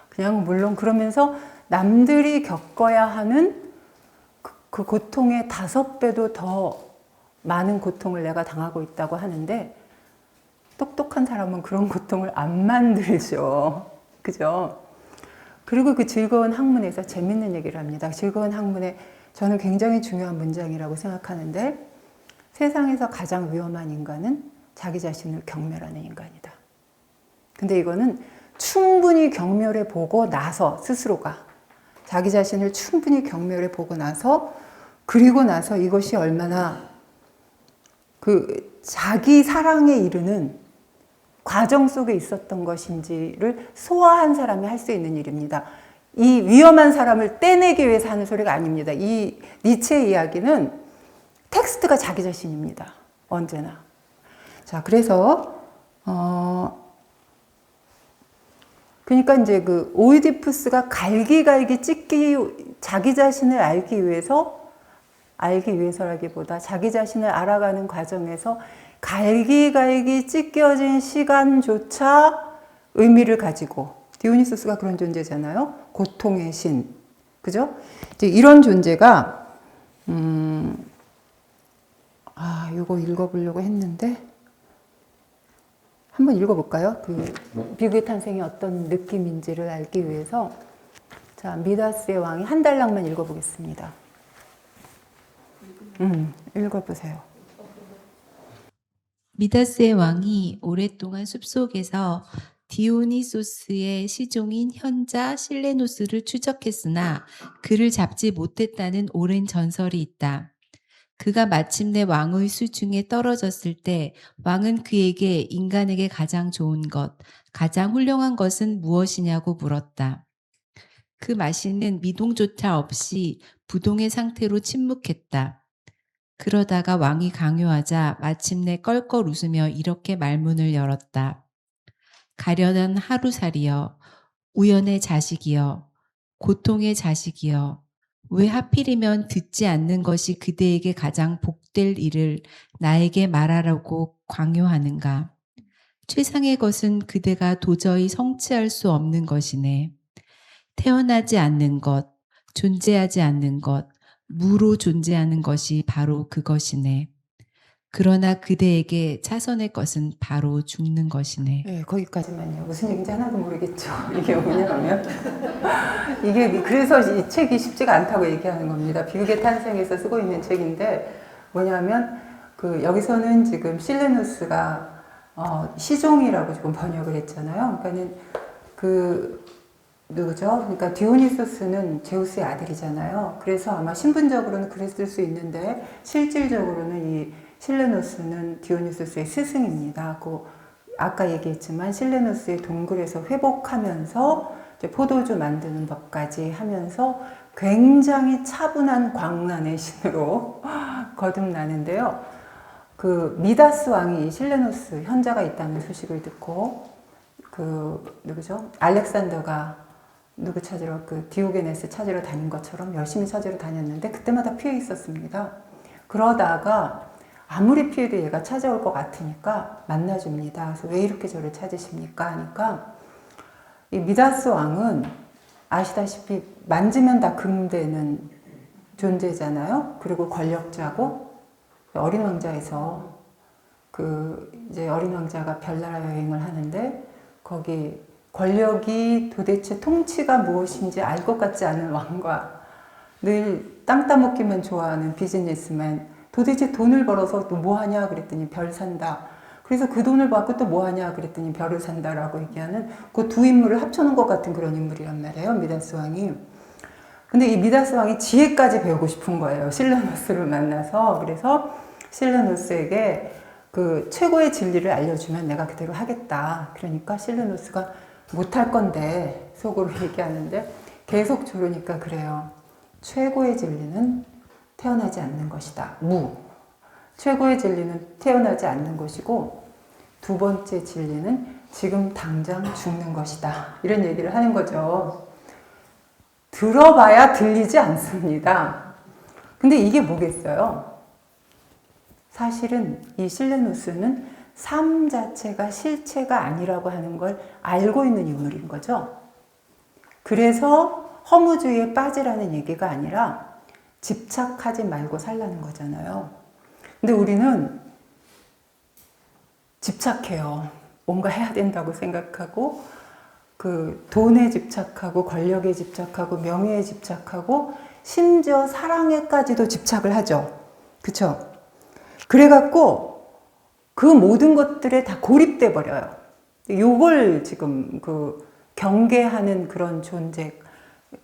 그냥 물론 그러면서 남들이 겪어야 하는 그 고통의 5배도 더 많은 고통을 내가 당하고 있다고 하는데 똑똑한 사람은 그런 고통을 안 만들죠. 그죠? 그리고 그 즐거운 학문에서 재밌는 얘기를 합니다. 즐거운 학문에 저는 굉장히 중요한 문장이라고 생각하는데 세상에서 가장 위험한 인간은 자기 자신을 경멸하는 인간이다. 근데 이거는 충분히 경멸해 보고 나서 스스로가 자기 자신을 충분히 경멸해 보고 나서 그리고 나서 이것이 얼마나 그 자기 사랑에 이르는 과정 속에 있었던 것인지를 소화한 사람이 할 수 있는 일입니다. 이 위험한 사람을 떼내기 위해서 하는 소리가 아닙니다. 이 니체의 이야기는 텍스트가 자기 자신입니다. 언제나. 자, 그래서 그러니까 이제 그 오이디푸스가 갈기갈기 자기 자신을 알기 위해서라기보다 자기 자신을 알아가는 과정에서 갈기갈기 찢겨진 시간조차 의미를 가지고 디오니소스가 그런 존재잖아요. 고통의 신. 그죠? 이제 이런 존재가 이거 읽어보려고 했는데 한번 읽어볼까요? 그 비극의 탄생이 어떤 느낌인지를 알기 위해서 자 미다스의 왕이 한 달락만 읽어보겠습니다. 읽어보세요. 미다스의 왕이 오랫동안 숲속에서 디오니소스의 시종인 현자 실레노스를 추적했으나 그를 잡지 못했다는 오랜 전설이 있다. 그가 마침내 왕의 수중에 떨어졌을 때 왕은 그에게 인간에게 가장 좋은 것, 가장 훌륭한 것은 무엇이냐고 물었다. 그 마신은 미동조차 없이 부동의 상태로 침묵했다. 그러다가 왕이 강요하자 마침내 껄껄 웃으며 이렇게 말문을 열었다. 가련한 하루살이여, 우연의 자식이여, 고통의 자식이여, 왜 하필이면 듣지 않는 것이 그대에게 가장 복될 일을 나에게 말하라고 강요하는가? 최상의 것은 그대가 도저히 성취할 수 없는 것이네. 태어나지 않는 것, 존재하지 않는 것, 무로 존재하는 것이 바로 그것이네. 그러나 그대에게 차선의 것은 바로 죽는 것이네. 네, 거기까지만요. 무슨 얘기인지 하나도 모르겠죠. 이게 뭐냐면 이게 그래서 이 책이 쉽지가 않다고 얘기하는 겁니다. 비극의 탄생에서 쓰고 있는 책인데 뭐냐면 그 여기서는 지금 실레누스가 시종이라고 지금 번역을 했잖아요. 그러니까는 그 누구죠? 그러니까 디오니소스는 제우스의 아들이잖아요. 그래서 아마 신분적으로는 그랬을 수 있는데 실질적으로는 이 실레노스는 디오니소스의 스승입니다. 아까 얘기했지만 실레노스의 동굴에서 회복하면서 이제 포도주 만드는 법까지 하면서 굉장히 차분한 광란의 신으로 거듭나는데요. 그 미다스 왕이 실레노스 현자가 있다는 소식을 듣고 그 누구죠? 알렉산더가 누구 찾으러 그 디오게네스 찾으러 다닌 것처럼 열심히 찾으러 다녔는데 그때마다 피해 있었습니다. 그러다가 아무리 피해도 얘가 찾아올 것 같으니까 만나줍니다. 그래서 왜 이렇게 저를 찾으십니까? 하니까 이 미다스 왕은 아시다시피 만지면 다 금되는 존재잖아요. 그리고 권력자고 어린 왕자에서 이제 어린 왕자가 별나라 여행을 하는데 거기 권력이 도대체 통치가 무엇인지 알 것 같지 않은 왕과 늘 땅 따먹기만 좋아하는 비즈니스맨 도대체 돈을 벌어서 또 뭐 하냐 그랬더니 별 산다. 그래서 그 돈을 받고 또 뭐 하냐 그랬더니 별을 산다라고 얘기하는 그 두 인물을 합쳐놓은 것 같은 그런 인물이란 말이에요. 미다스 왕이. 근데 이 미다스 왕이 지혜까지 배우고 싶은 거예요. 실레노스를 만나서. 그래서 실레노스에게 그 최고의 진리를 알려주면 내가 그대로 하겠다. 그러니까 실레노스가 못할 건데 속으로 얘기하는데 계속 조르니까 그래요. 최고의 진리는 태어나지 않는 것이다. 최고의 진리는 태어나지 않는 것이고 두 번째 진리는 지금 당장 죽는 것이다. 이런 얘기를 하는 거죠. 들어봐야 들리지 않습니다. 근데 이게 뭐겠어요? 사실은 이 실레노스는 삶 자체가 실체가 아니라고 하는 걸 알고 있는 인물인 거죠. 그래서 허무주의에 빠지라는 얘기가 아니라 집착하지 말고 살라는 거잖아요. 근데 우리는 집착해요. 뭔가 해야 된다고 생각하고 그 돈에 집착하고 권력에 집착하고 명예에 집착하고 심지어 사랑에까지도 집착을 하죠. 그쵸? 그래갖고 그 모든 것들에 다 고립돼 버려요. 요걸 지금 그 경계하는 그런 존재,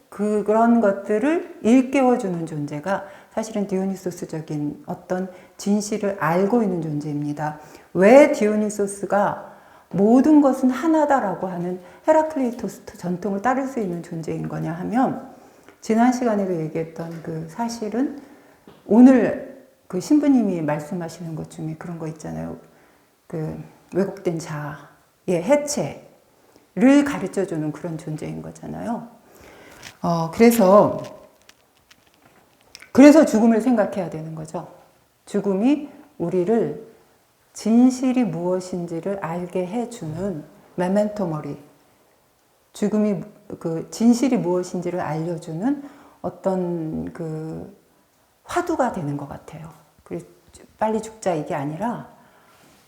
그런 것들을 일깨워주는 존재가 사실은 디오니소스적인 어떤 진실을 알고 있는 존재입니다. 왜 디오니소스가 모든 것은 하나다라고 하는 헤라클리토스 전통을 따를 수 있는 존재인 거냐 하면 지난 시간에도 얘기했던 그 사실은 오늘 그 신부님이 말씀하시는 것 중에 그런 거 있잖아요. 그 왜곡된 자아의 해체를 가르쳐주는 그런 존재인 거잖아요. 그래서 죽음을 생각해야 되는 거죠. 죽음이 우리를 진실이 무엇인지를 알게 해주는 메멘토 모리. 죽음이 그 진실이 무엇인지를 알려주는 어떤 그 화두가 되는 것 같아요. 그래서 빨리 죽자 이게 아니라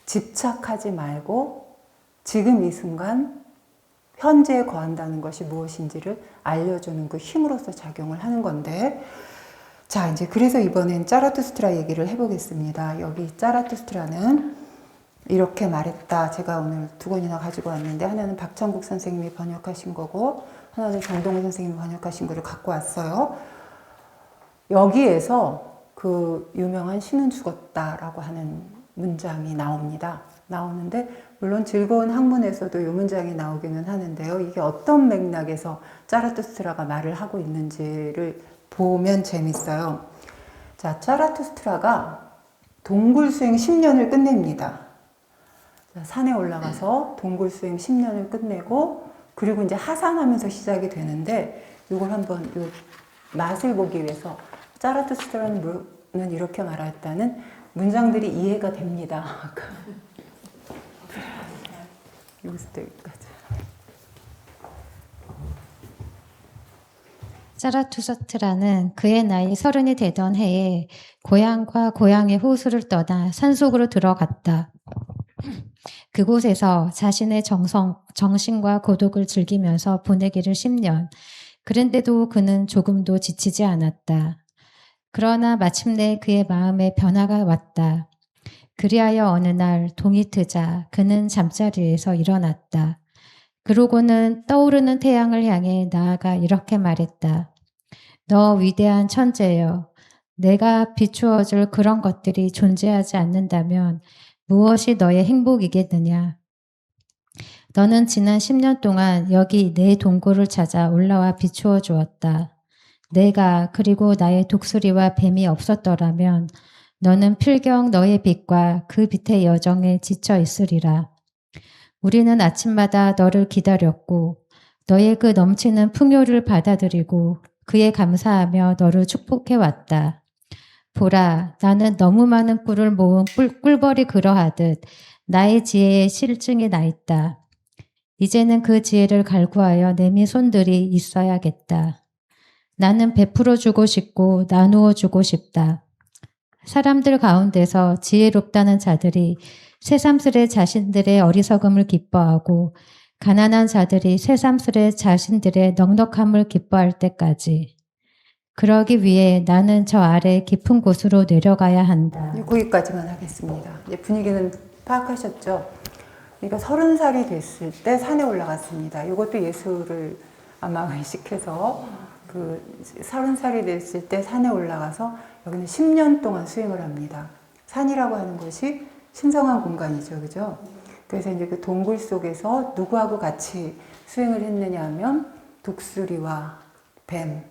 집착하지 말고 지금 이 순간 현재에 거한다는 것이 무엇인지를 알려주는 그 힘으로서 작용을 하는 건데, 자, 이제 그래서 이번엔 짜라투스트라 얘기를 해보겠습니다. 여기 짜라투스트라는 이렇게 말했다. 제가 오늘 두 권이나 가지고 왔는데 하나는 박창국 선생님이 번역하신 거고 하나는 정동훈 선생님이 번역하신 거를 갖고 왔어요. 여기에서 그 유명한 신은 죽었다라고 하는 문장이 나옵니다. 나오는데 물론 즐거운 학문에서도 이 문장이 나오기는 하는데요. 이게 어떤 맥락에서 짜라투스트라가 말을 하고 있는지를 보면 재밌어요. 자, 짜라투스트라가 동굴수행 10년을 끝냅니다. 산에 올라가서 동굴수행 10년을 끝내고 그리고 이제 하산하면서 시작이 되는데 이걸 한번 이 맛을 보기 위해서 짜라투스트라는 분은 이렇게 말했다는 문장들이 이해가 됩니다. 여기서부터 여기까지. 짜라투스트라는 그의 나이 30이 되던 해에 고향과 고향의 호수를 떠나 산속으로 들어갔다. 그곳에서 자신의 정신과 고독을 즐기면서 보내기를 10년. 그런데도 그는 조금도 지치지 않았다. 그러나 마침내 그의 마음에 변화가 왔다. 그리하여 어느 날 동이 트자 그는 잠자리에서 일어났다. 그러고는 떠오르는 태양을 향해 나아가 이렇게 말했다. 너 위대한 천재여. 내가 비추어줄 그런 것들이 존재하지 않는다면 무엇이 너의 행복이겠느냐. 너는 지난 10년 동안 여기 내 동굴을 찾아 올라와 비추어 주었다. 내가 그리고 나의 독수리와 뱀이 없었더라면 너는 필경 너의 빛과 그 빛의 여정에 지쳐 있으리라. 우리는 아침마다 너를 기다렸고 너의 그 넘치는 풍요를 받아들이고 그에 감사하며 너를 축복해 왔다. 보라, 나는 너무 많은 꿀을 모은 꿀벌이 그러하듯 나의 지혜에 실증이 나 있다. 이제는 그 지혜를 갈구하여 내민 손들이 있어야겠다. 나는 베풀어 주고 싶고 나누어 주고 싶다. 사람들 가운데서 지혜롭다는 자들이 새삼스레 자신들의 어리석음을 기뻐하고 가난한 자들이 새삼스레 자신들의 넉넉함을 기뻐할 때까지. 그러기 위해 나는 저 아래 깊은 곳으로 내려가야 한다. 거기까지만 하겠습니다. 이제 분위기는 파악하셨죠? 그러니까 30살이 됐을 때 산에 올라갔습니다. 이것도 예수를 아마 의식해서 그 30살이 됐을 때 산에 올라가서 여기는 10년 동안 수행을 합니다. 산이라고 하는 것이 신성한 공간이죠. 그죠? 그래서 이제 그 동굴 속에서 누구하고 같이 수행을 했느냐 하면 독수리와 뱀.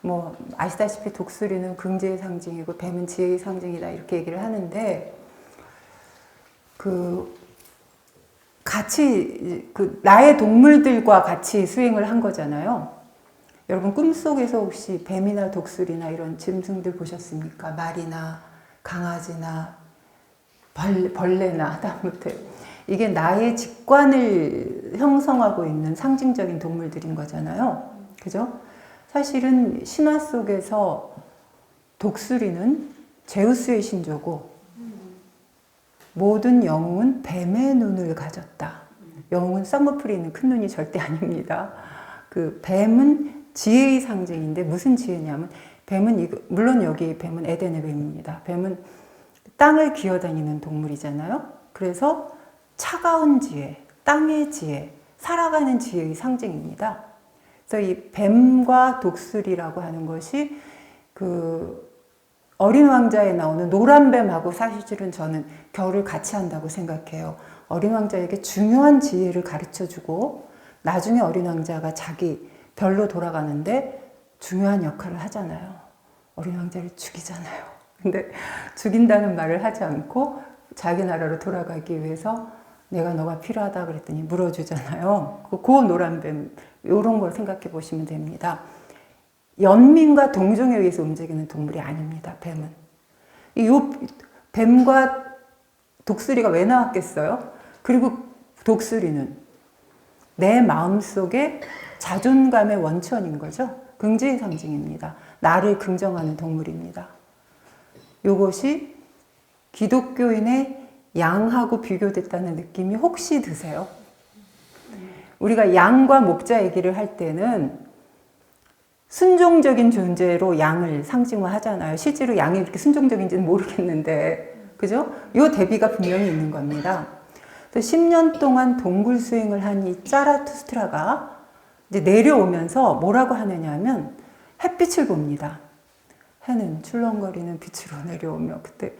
뭐 아시다시피 독수리는 긍지의 상징이고 뱀은 지혜의 상징이다 이렇게 얘기를 하는데 그 같이 그 나의 동물들과 같이 수행을 한 거잖아요. 여러분 꿈속에서 혹시 뱀이나 독수리나 이런 짐승들 보셨습니까? 말이나 강아지나 벌레나 하다못해 이게 나의 직관을 형성하고 있는 상징적인 동물들인 거잖아요. 그죠? 사실은 신화 속에서 독수리는 제우스의 신조고 모든 영웅은 뱀의 눈을 가졌다. 영웅은 쌍꺼풀이 있는 큰 눈이 절대 아닙니다. 그 뱀은 지혜의 상징인데 무슨 지혜냐면 뱀은 물론 여기 뱀은 에덴의 뱀입니다. 뱀은 땅을 기어다니는 동물이잖아요. 그래서 차가운 지혜, 땅의 지혜, 살아가는 지혜의 상징입니다. 그래서 이 뱀과 독수리라고 하는 것이 그 어린 왕자에 나오는 노란 뱀하고 사실은 저는 결을 같이 한다고 생각해요. 어린 왕자에게 중요한 지혜를 가르쳐주고 나중에 어린 왕자가 자기 별로 돌아가는데 중요한 역할을 하잖아요. 어린 왕자를 죽이잖아요. 근데 죽인다는 말을 하지 않고 자기 나라로 돌아가기 위해서 내가 너가 필요하다 그랬더니 물어주잖아요. 그 노란 뱀 이런 걸 생각해 보시면 됩니다. 연민과 동종에 의해서 움직이는 동물이 아닙니다. 뱀은. 이 뱀과 독수리가 왜 나왔겠어요? 그리고 독수리는 내 마음속에 자존감의 원천인 거죠. 긍지의 상징입니다. 나를 긍정하는 동물입니다. 이것이 기독교인의 양하고 비교됐다는 느낌이 혹시 드세요? 우리가 양과 목자 얘기를 할 때는 순종적인 존재로 양을 상징화하잖아요. 실제로 양이 그렇게 순종적인지는 모르겠는데, 그죠? 이 대비가 분명히 있는 겁니다. 10년 동안 동굴 수행을 한 이 짜라투스트라가 이제 내려오면서 뭐라고 하느냐 하면 햇빛을 봅니다. 해는 출렁거리는 빛으로 내려오며 그때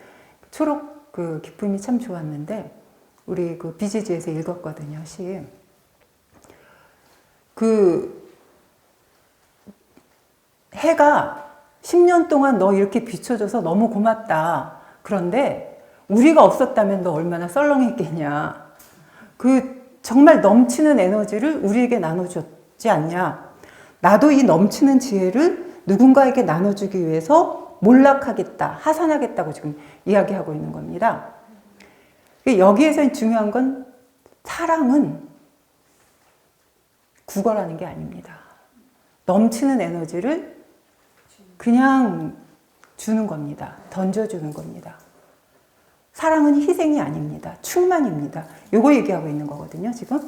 초록 그 기쁨이 참 좋았는데 우리 그 비지지에서 읽었거든요, 시. 그 해가 10년 동안 너 이렇게 비춰줘서 너무 고맙다. 그런데 우리가 없었다면 너 얼마나 썰렁했겠냐. 그 정말 넘치는 에너지를 우리에게 나눠줬지 않냐. 나도 이 넘치는 지혜를 누군가에게 나눠주기 위해서 몰락하겠다, 하산하겠다고 지금 이야기하고 있는 겁니다. 여기에서 중요한 건 사랑은 구걸하는 게 아닙니다. 넘치는 에너지를 그냥 주는 겁니다. 던져주는 겁니다. 사랑은 희생이 아닙니다. 충만입니다. 요거 얘기하고 있는 거거든요, 지금.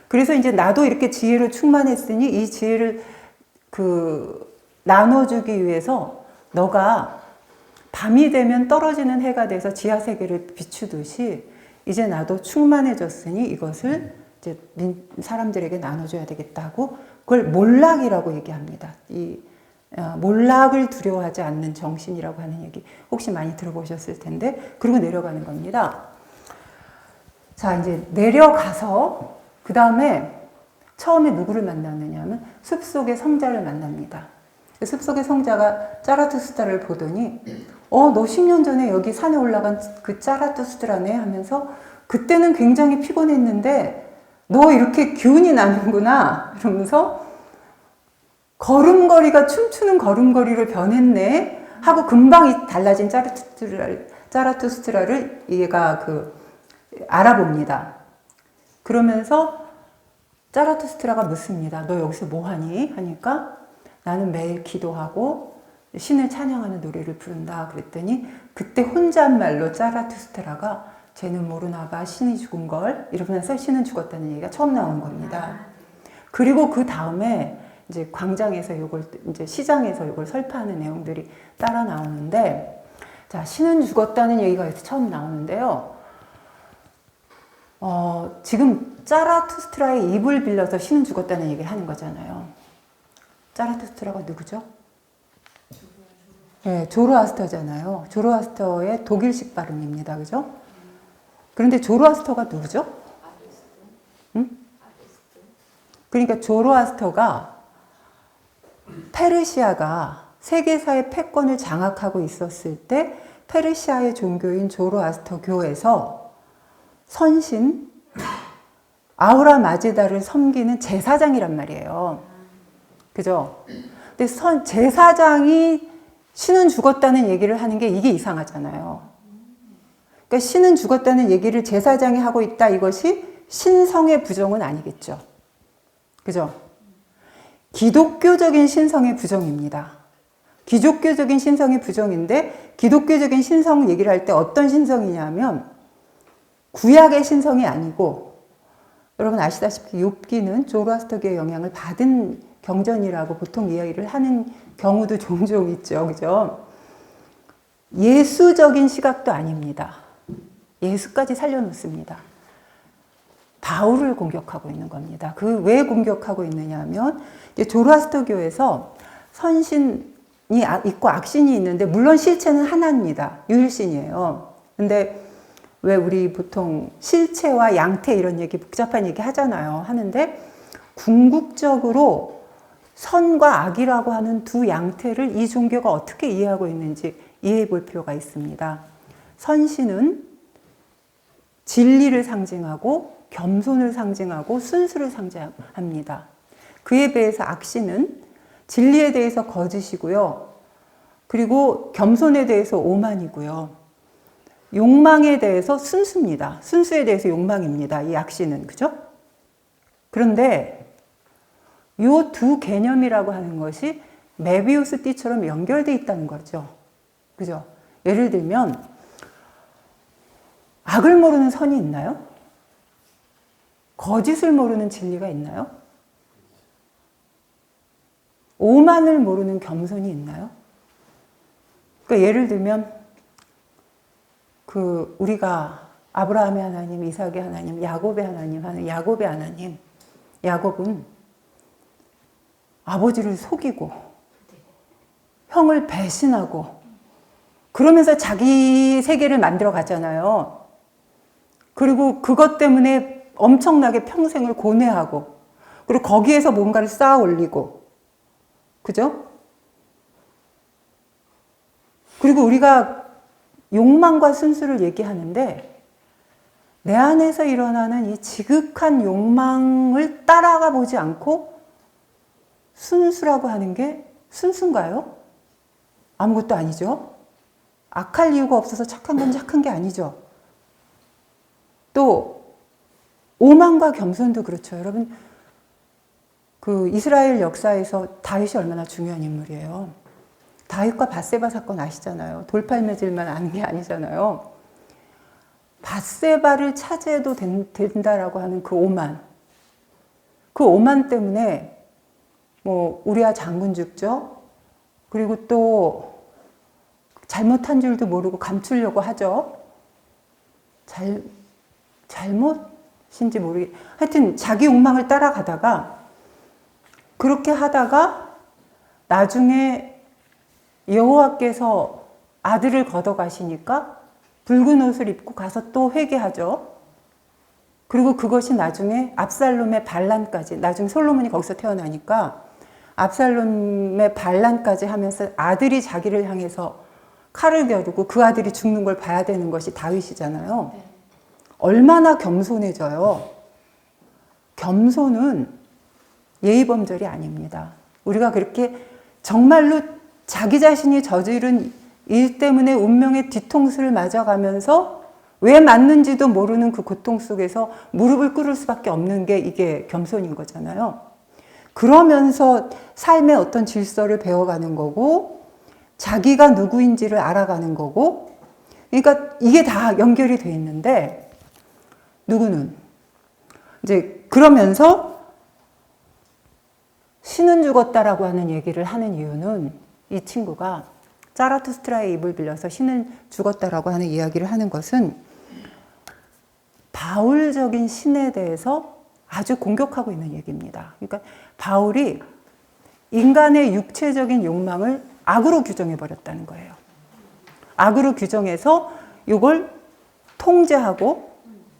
그래서 이제 나도 이렇게 지혜로 충만했으니 이 지혜를 나눠주기 위해서 너가 밤이 되면 떨어지는 해가 돼서 지하 세계를 비추듯이 이제 나도 충만해졌으니 이것을 이제 사람들에게 나눠줘야 되겠다고 그걸 몰락이라고 얘기합니다. 이 몰락을 두려워하지 않는 정신이라고 하는 얘기 혹시 많이 들어보셨을 텐데 그리고 내려가는 겁니다. 자, 이제 내려가서 그 다음에 처음에 누구를 만났느냐 하면 숲속의 성자를 만납니다. 숲속의 성자가 짜라투스트라를 보더니 너 10년 전에 여기 산에 올라간 그 짜라투스트라네 하면서 그때는 굉장히 피곤했는데 너 이렇게 기운이 나는구나 이러면서 걸음걸이가 춤추는 걸음걸이로 변했네 하고 금방 달라진 짜라투스트라를 얘가 알아봅니다. 그러면서 짜라투스트라가 묻습니다. 너 여기서 뭐 하니? 하니까 나는 매일 기도하고 신을 찬양하는 노래를 부른다. 그랬더니 그때 혼잣말로 짜라투스트라가 쟤는 모르나 봐. 신이 죽은 걸. 이러면서 신은 죽었다는 얘기가 처음 나온 겁니다. 그리고 그 다음에 이제 광장에서 요걸 이제 시장에서 요걸 설파하는 내용들이 따라 나오는데, 자, 신은 죽었다는 얘기가 여기서 처음 나오는데요. 지금 짜라투스트라의 입을 빌려서 신은 죽었다는 얘기를 하는 거잖아요. 짜라투스트라가 누구죠? 네, 조로아스터잖아요. 조로아스터의 독일식 발음입니다. 그죠? 그런데 조로아스터가 누구죠? 응? 그러니까 조로아스터가 페르시아가 세계사의 패권을 장악하고 있었을 때 페르시아의 종교인 조로아스터교에서 선신 아우라 마제다를 섬기는 제사장이란 말이에요. 그죠? 근데 제사장이 신은 죽었다는 얘기를 하는 게 이게 이상하잖아요. 그러니까 신은 죽었다는 얘기를 제사장이 하고 있다, 이것이 신성의 부정은 아니겠죠. 그죠? 기독교적인 신성의 부정입니다. 기독교적인 신성의 부정인데, 기독교적인 신성 얘기를 할 때 어떤 신성이냐면 구약의 신성이 아니고, 여러분 아시다시피 욥기는 조로아스터교의 영향을 받은 경전이라고 보통 이야기를 하는 경우도 종종 있죠. 그죠? 예수적인 시각도 아닙니다. 예수까지 살려놓습니다. 바울을 공격하고 있는 겁니다. 그 왜 공격하고 있느냐 하면, 이제 조로아스터교에서 선신이 있고 악신이 있는데, 물론 실체는 하나입니다. 유일신이에요. 근데 왜 우리 보통 실체와 양태 이런 얘기, 복잡한 얘기 하잖아요. 하는데 궁극적으로 선과 악이라고 하는 두 양태를 이 종교가 어떻게 이해하고 있는지 이해해 볼 필요가 있습니다. 선신은 진리를 상징하고 겸손을 상징하고 순수를 상징합니다. 그에 비해서 악신은 진리에 대해서 거짓이고요. 그리고 겸손에 대해서 오만이고요. 욕망에 대해서 순수입니다. 순수에 대해서 욕망입니다. 이 악신은. 그죠? 그런데 이 두 개념이라고 하는 것이 메비우스 띠처럼 연결되어 있다는 거죠. 그죠? 예를 들면 악을 모르는 선이 있나요? 거짓을 모르는 진리가 있나요? 오만을 모르는 겸손이 있나요? 그러니까 예를 들면 우리가 아브라함의 하나님, 이삭의 하나님, 야곱의 하나님 하는 야곱의 하나님. 야곱은 아버지를 속이고 형을 배신하고 그러면서 자기 세계를 만들어 가잖아요. 그리고 그것 때문에 엄청나게 평생을 고뇌하고, 그리고 거기에서 뭔가를 쌓아 올리고, 그죠? 그리고 우리가 욕망과 순수를 얘기하는데, 내 안에서 일어나는 이 지극한 욕망을 따라가 보지 않고 순수라고 하는 게 순수인가요? 아무것도 아니죠. 악할 이유가 없어서 착한 건 착한 게 아니죠. 또 오만과 겸손도 그렇죠. 여러분, 그 이스라엘 역사에서 다윗이 얼마나 중요한 인물이에요. 다윗과 밧세바 사건 아시잖아요. 돌팔매질만 아는 게 아니잖아요. 밧세바를 차지해도 된다라고 하는 그 오만. 그 오만 때문에 뭐 우리아 장군 죽죠. 그리고 또 잘못한 줄도 모르고 감추려고 하죠. 잘못인지 모르겠. 하여튼 자기 욕망을 따라가다가, 그렇게 하다가 나중에 여호와께서 아들을 걷어가시니까 붉은 옷을 입고 가서 또 회개하죠. 그리고 그것이 나중에 압살롬의 반란까지, 나중에 솔로몬이 거기서 태어나니까 압살롬의 반란까지 하면서 아들이 자기를 향해서 칼을 겨루고 그 아들이 죽는 걸 봐야 되는 것이 다윗이잖아요. 얼마나 겸손해져요. 겸손은 예의범절이 아닙니다. 우리가 그렇게 정말로 자기 자신이 저지른 일 때문에 운명의 뒤통수를 맞아가면서 왜 맞는지도 모르는 그 고통 속에서 무릎을 꿇을 수밖에 없는 게 이게 겸손인 거잖아요. 그러면서 삶의 어떤 질서를 배워가는 거고, 자기가 누구인지를 알아가는 거고, 그러니까 이게 다 연결이 돼 있는데, 누구는 이제 그러면서 신은 죽었다라고 하는 얘기를 하는 이유는 이 친구가 자라투스트라의 입을 빌려서 신은 죽었다라고 하는 이야기를 하는 것은 바울적인 신에 대해서 아주 공격하고 있는 얘기입니다. 그러니까 바울이 인간의 육체적인 욕망을 악으로 규정해 버렸다는 거예요. 악으로 규정해서 이걸 통제하고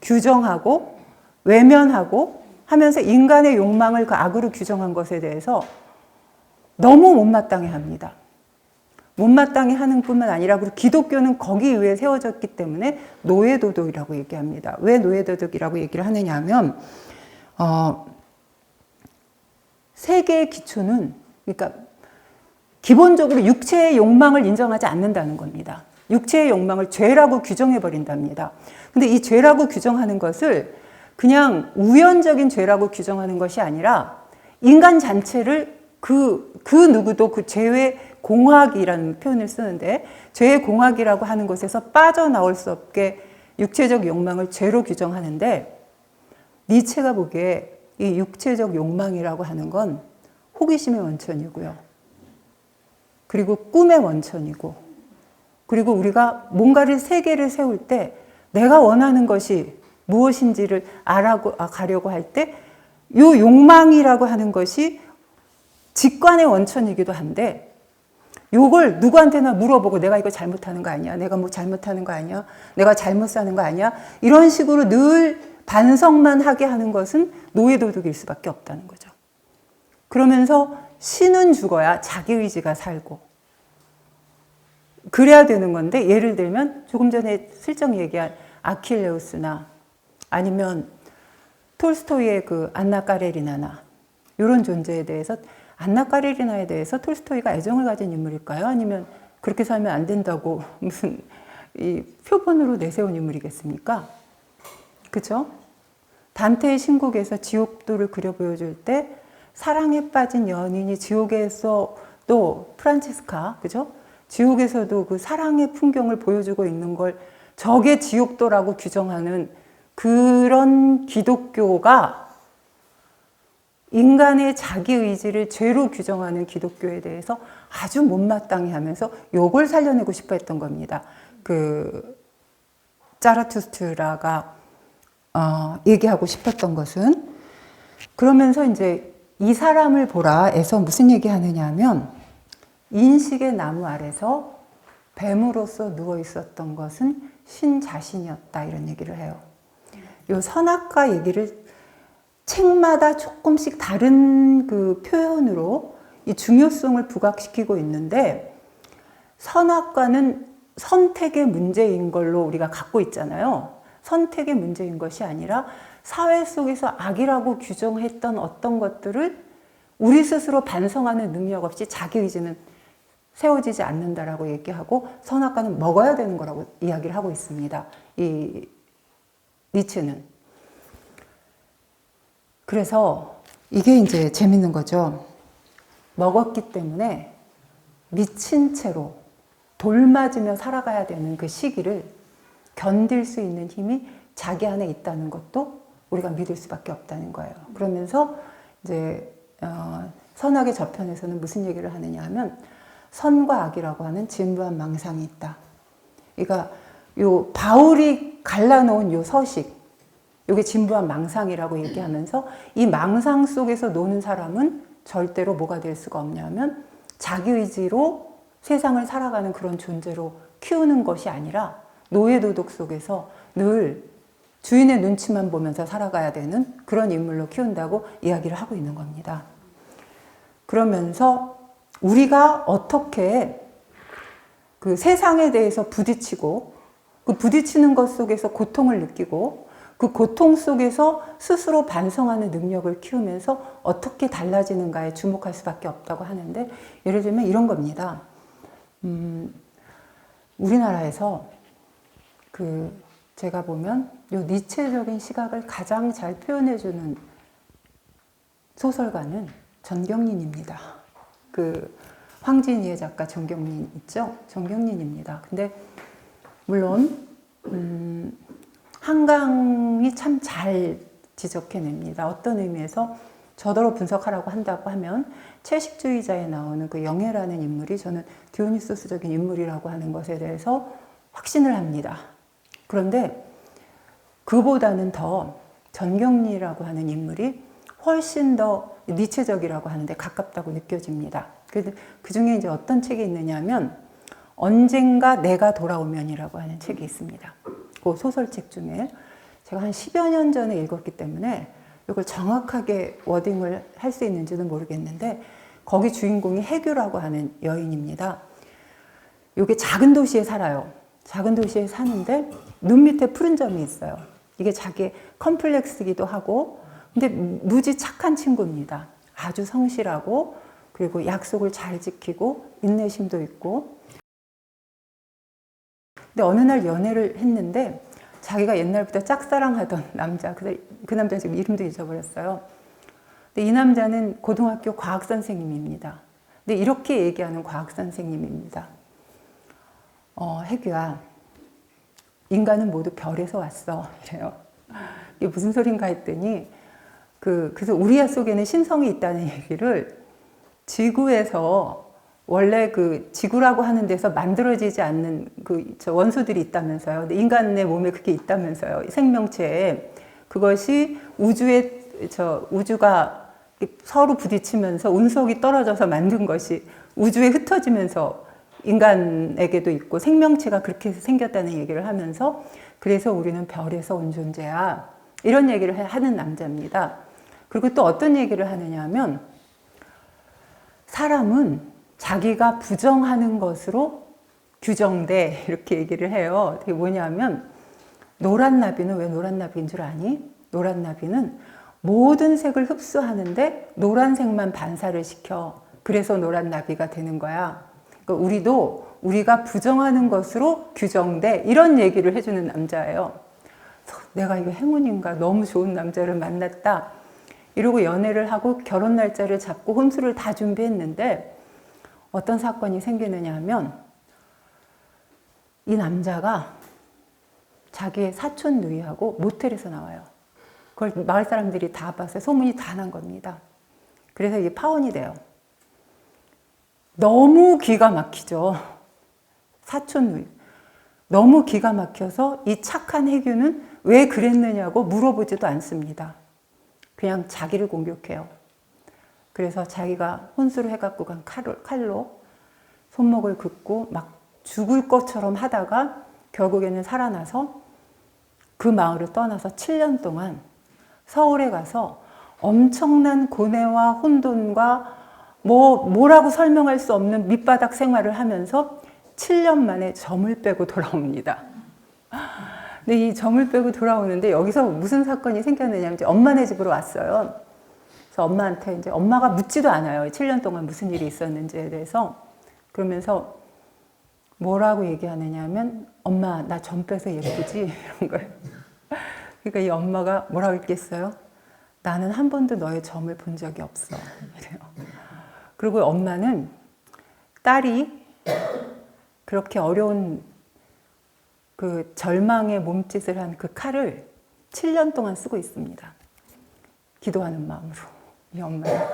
규정하고 외면하고 하면서 인간의 욕망을 그 악으로 규정한 것에 대해서 너무 못마땅해 합니다. 못마땅해 하는 뿐만 아니라 그리고 기독교는 거기 위해 세워졌기 때문에 노예도덕이라고 얘기합니다. 왜 노예도덕이라고 얘기를 하느냐 하면 세계의 기초는 그러니까 기본적으로 육체의 욕망을 인정하지 않는다는 겁니다. 육체의 욕망을 죄라고 규정해 버린답니다. 근데 이 죄라고 규정하는 것을 그냥 우연적인 죄라고 규정하는 것이 아니라 인간 자체를 그 누구도 그 죄의 공학이라는 표현을 쓰는데 죄의 공학이라고 하는 것에서 빠져나올 수 없게 육체적 욕망을 죄로 규정하는데 니체가 보기에 이 육체적 욕망이라고 하는 건 호기심의 원천이고요. 그리고 꿈의 원천이고 그리고 우리가 뭔가를 세계를 세울 때 내가 원하는 것이 무엇인지를 가려고 할 때 이 욕망이라고 하는 것이 직관의 원천이기도 한데 요걸 누구한테나 물어보고 내가 이거 잘못하는 거 아니야? 내가 뭐 잘못하는 거 아니야? 내가 잘못 사는 거 아니야? 이런 식으로 늘 반성만 하게 하는 것은 노예도덕일 수밖에 없다는 거죠. 그러면서 신은 죽어야 자기의지가 살고 그래야 되는 건데 예를 들면 조금 전에 슬쩍 얘기한 아킬레우스나 아니면 톨스토이의 그 안나 까레리나나 이런 존재에 대해서 안나 까레리나에 대해서 톨스토이가 애정을 가진 인물일까요? 아니면 그렇게 살면 안 된다고 무슨 이 표본으로 내세운 인물이겠습니까? 그죠? 단테의 신곡에서 지옥도를 그려 보여줄 때 사랑에 빠진 연인이 지옥에서 또 프란체스카, 그죠? 지옥에서도 그 사랑의 풍경을 보여주고 있는 걸 저게 지옥도라고 규정하는 그런 기독교가 인간의 자기의지를 죄로 규정하는 기독교에 대해서 아주 못마땅해 하면서 요걸 살려내고 싶어 했던 겁니다. 그 자라투스트라가 얘기하고 싶었던 것은 그러면서 이제 이 사람을 보라에서 무슨 얘기 하느냐 하면 인식의 나무 아래서 뱀으로서 누워 있었던 것은 신 자신이었다 이런 얘기를 해요. 요 선악과 얘기를 책마다 조금씩 다른 그 표현으로 이 중요성을 부각시키고 있는데 선악과는 선택의 문제인 걸로 우리가 갖고 있잖아요. 선택의 문제인 것이 아니라 사회 속에서 악이라고 규정했던 어떤 것들을 우리 스스로 반성하는 능력 없이 자기 의지는 세워지지 않는다라고 얘기하고 선악과는 먹어야 되는 거라고 이야기를 하고 있습니다. 이 니체는. 그래서 이게 이제 재밌는 거죠. 먹었기 때문에 미친 채로 돌 맞으며 살아가야 되는 그 시기를 견딜 수 있는 힘이 자기 안에 있다는 것도 우리가 믿을 수밖에 없다는 거예요. 그러면서 이제 선악의 저편에서는 무슨 얘기를 하느냐 하면 선과 악이라고 하는 진부한 망상이 있다. 그러니까 요 바울이 갈라놓은 요 서식, 요게 진부한 망상이라고 얘기하면서 이 망상 속에서 노는 사람은 절대로 뭐가 될 수가 없냐면 자기 의지로 세상을 살아가는 그런 존재로 키우는 것이 아니라 노예도덕 속에서 늘 주인의 눈치만 보면서 살아가야 되는 그런 인물로 키운다고 이야기를 하고 있는 겁니다. 그러면서 우리가 어떻게 그 세상에 대해서 부딪히고 그 부딪히는 것 속에서 고통을 느끼고 그 고통 속에서 스스로 반성하는 능력을 키우면서 어떻게 달라지는가에 주목할 수밖에 없다고 하는데 예를 들면 이런 겁니다. 우리나라에서 그 제가 보면 요 니체적인 시각을 가장 잘 표현해주는 소설가는 전경린입니다. 그 황진이의 작가 전경린 있죠? 전경린입니다. 근데 물론 한강이 참 잘 지적해냅니다. 어떤 의미에서 저더러 분석하라고 한다고 하면 채식주의자에 나오는 그 영애라는 인물이 저는 디오니소스적인 인물이라고 하는 것에 대해서 확신을 합니다. 그런데 그보다는 더 전경리라고 하는 인물이 훨씬 더 니체적이라고 하는데 가깝다고 느껴집니다. 그 중에 이제 어떤 책이 있느냐면 언젠가 내가 돌아오면이라고 하는 책이 있습니다. 그 소설책 중에 제가 한 10여 년 전에 읽었기 때문에 이걸 정확하게 워딩을 할 수 있는지는 모르겠는데 거기 주인공이 해규라고 하는 여인입니다. 이게 작은 도시에 살아요. 작은 도시에 사는데 눈 밑에 푸른 점이 있어요. 이게 자기의 컴플렉스이기도 하고 근데 무지 착한 친구입니다. 아주 성실하고 그리고 약속을 잘 지키고 인내심도 있고 근데 어느 날 연애를 했는데 자기가 옛날부터 짝사랑하던 남자 그 남자 지금 이름도 잊어버렸어요. 근데 이 남자는 고등학교 과학 선생님입니다. 근데 이렇게 얘기하는 과학 선생님입니다. 해규야, 인간은 모두 별에서 왔어. 이래요. 이게 무슨 소린가 했더니 그래서 우리 속에는 신성이 있다는 얘기를 지구에서 원래 그 지구라고 하는 데서 만들어지지 않는 저 원소들이 있다면서요. 근데 인간의 몸에 그게 있다면서요. 생명체에. 그것이 우주가 서로 부딪히면서 운석이 떨어져서 만든 것이 우주에 흩어지면서 인간에게도 있고 생명체가 그렇게 생겼다는 얘기를 하면서 그래서 우리는 별에서 온 존재야. 이런 얘기를 하는 남자입니다. 그리고 또 어떤 얘기를 하느냐 하면 사람은 자기가 부정하는 것으로 규정돼 이렇게 얘기를 해요. 그게 뭐냐면 노란 나비는 왜 노란 나비인 줄 아니? 노란 나비는 모든 색을 흡수하는데 노란색만 반사를 시켜. 그래서 노란 나비가 되는 거야. 그러니까 우리가 부정하는 것으로 규정돼 이런 얘기를 해주는 남자예요. 내가 이거 행운인가 너무 좋은 남자를 만났다. 이러고 연애를 하고 결혼 날짜를 잡고 혼수를 다 준비했는데 어떤 사건이 생기느냐 하면 이 남자가 자기의 사촌 누이하고 모텔에서 나와요. 그걸 마을 사람들이 다 봤어요. 소문이 다 난 겁니다. 그래서 이게 파혼이 돼요. 너무 기가 막히죠. 사촌 누이. 너무 기가 막혀서 이 착한 해규는 왜 그랬느냐고 물어보지도 않습니다. 그냥 자기를 공격해요. 그래서 자기가 혼수를 해갖고 간 칼로 손목을 긋고 막 죽을 것처럼 하다가 결국에는 살아나서 그 마을을 떠나서 7년 동안 서울에 가서 엄청난 고뇌와 혼돈과 뭐라고 설명할 수 없는 밑바닥 생활을 하면서 7년 만에 점을 빼고 돌아옵니다. 근데 이 점을 빼고 돌아오는데 여기서 무슨 사건이 생겼느냐면 이제 엄마네 집으로 왔어요. 그래서 엄마한테 이제 엄마가 묻지도 않아요. 7년 동안 무슨 일이 있었는지에 대해서. 그러면서 뭐라고 얘기하느냐면 엄마 나 점 빼서 예쁘지? 이런 거예요. 그러니까 이 엄마가 뭐라고 했겠어요? 나는 한 번도 너의 점을 본 적이 없어. 이래요. 그리고 엄마는 딸이 그렇게 어려운 그 절망의 몸짓을 한 그 칼을 7년 동안 쓰고 있습니다. 기도하는 마음으로. 이 엄마는.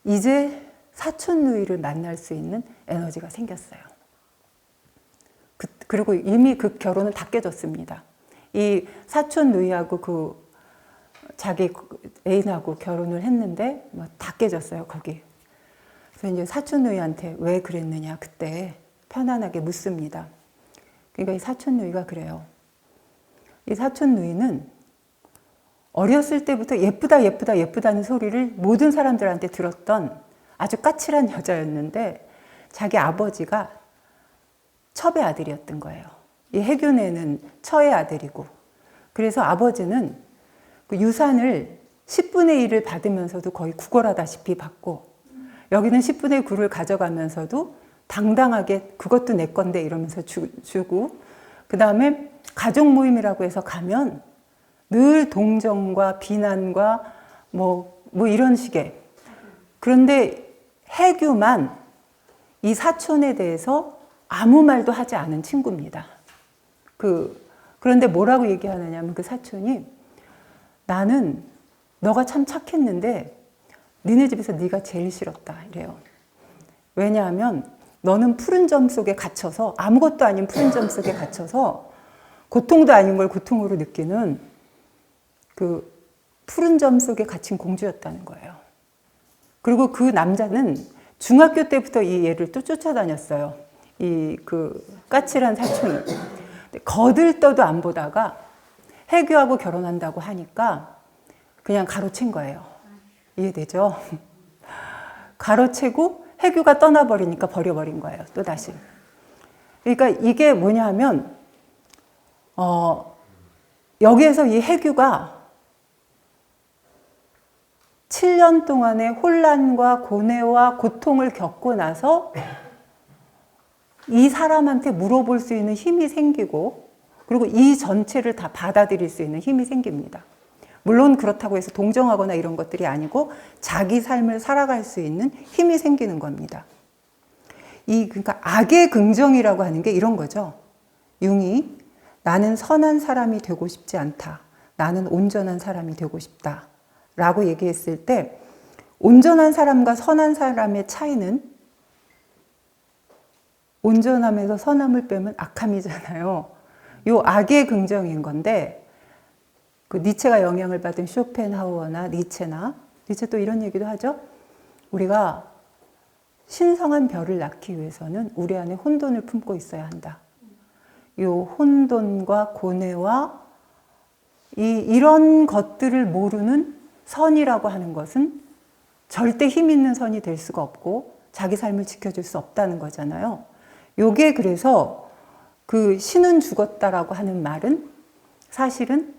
이제 사촌 누이를 만날 수 있는 에너지가 생겼어요. 그리고 이미 그 결혼은 다 깨졌습니다. 이 사촌 누이하고 자기 애인하고 결혼을 했는데 다 깨졌어요, 거기. 그래서 이제 사촌 누이한테 왜 그랬느냐, 그때 편안하게 묻습니다. 그러니까 이 사촌 누이가 그래요. 이 사촌 누이는 어렸을 때부터 예쁘다는 소리를 모든 사람들한테 들었던 아주 까칠한 여자였는데 자기 아버지가 첩의 아들이었던 거예요. 이 해균애는 처의 아들이고 그래서 아버지는 그 유산을 10분의 1을 받으면서도 거의 구걸하다시피 받고 여기는 10분의 9를 가져가면서도 당당하게 그것도 내 건데 이러면서 주고 그 다음에 가족 모임이라고 해서 가면 늘 동정과 비난과 뭐 이런 식의 그런데 해규만 이 사촌에 대해서 아무 말도 하지 않은 친구입니다. 그런데 뭐라고 얘기하느냐면 그 사촌이 나는 너가 참 착했는데 니네 집에서 네가 제일 싫었다 이래요. 왜냐하면 너는 푸른 점 속에 갇혀서 아무것도 아닌 푸른 점 속에 갇혀서 고통도 아닌 걸 고통으로 느끼는 그 푸른 점 속에 갇힌 공주였다는 거예요. 그리고 그 남자는 중학교 때부터 이 얘를 또 쫓아다녔어요. 이 그 까칠한 사촌을. 거들떠도 안 보다가 해규하고 결혼한다고 하니까 그냥 가로챈 거예요. 이해되죠? 가로채고 해규가 떠나버리니까 버려버린 거예요. 또다시. 그러니까 이게 뭐냐 하면 여기에서 이 해규가 7년 동안의 혼란과 고뇌와 고통을 겪고 나서 이 사람한테 물어볼 수 있는 힘이 생기고 그리고 이 전체를 다 받아들일 수 있는 힘이 생깁니다. 물론 그렇다고 해서 동정하거나 이런 것들이 아니고 자기 삶을 살아갈 수 있는 힘이 생기는 겁니다. 그러니까 악의 긍정이라고 하는 게 이런 거죠. 융이 나는 선한 사람이 되고 싶지 않다. 나는 온전한 사람이 되고 싶다. 라고 얘기했을 때 온전한 사람과 선한 사람의 차이는 온전함에서 선함을 빼면 악함이잖아요. 요 악의 긍정인 건데 그 니체가 영향을 받은 쇼펜하우어나 니체 또 이런 얘기도 하죠. 우리가 신성한 별을 낳기 위해서는 우리 안에 혼돈을 품고 있어야 한다. 요 혼돈과 고뇌와 이런 것들을 모르는 선이라고 하는 것은 절대 힘 있는 선이 될 수가 없고 자기 삶을 지켜줄 수 없다는 거잖아요. 요게 그래서 그 신은 죽었다라고 하는 말은 사실은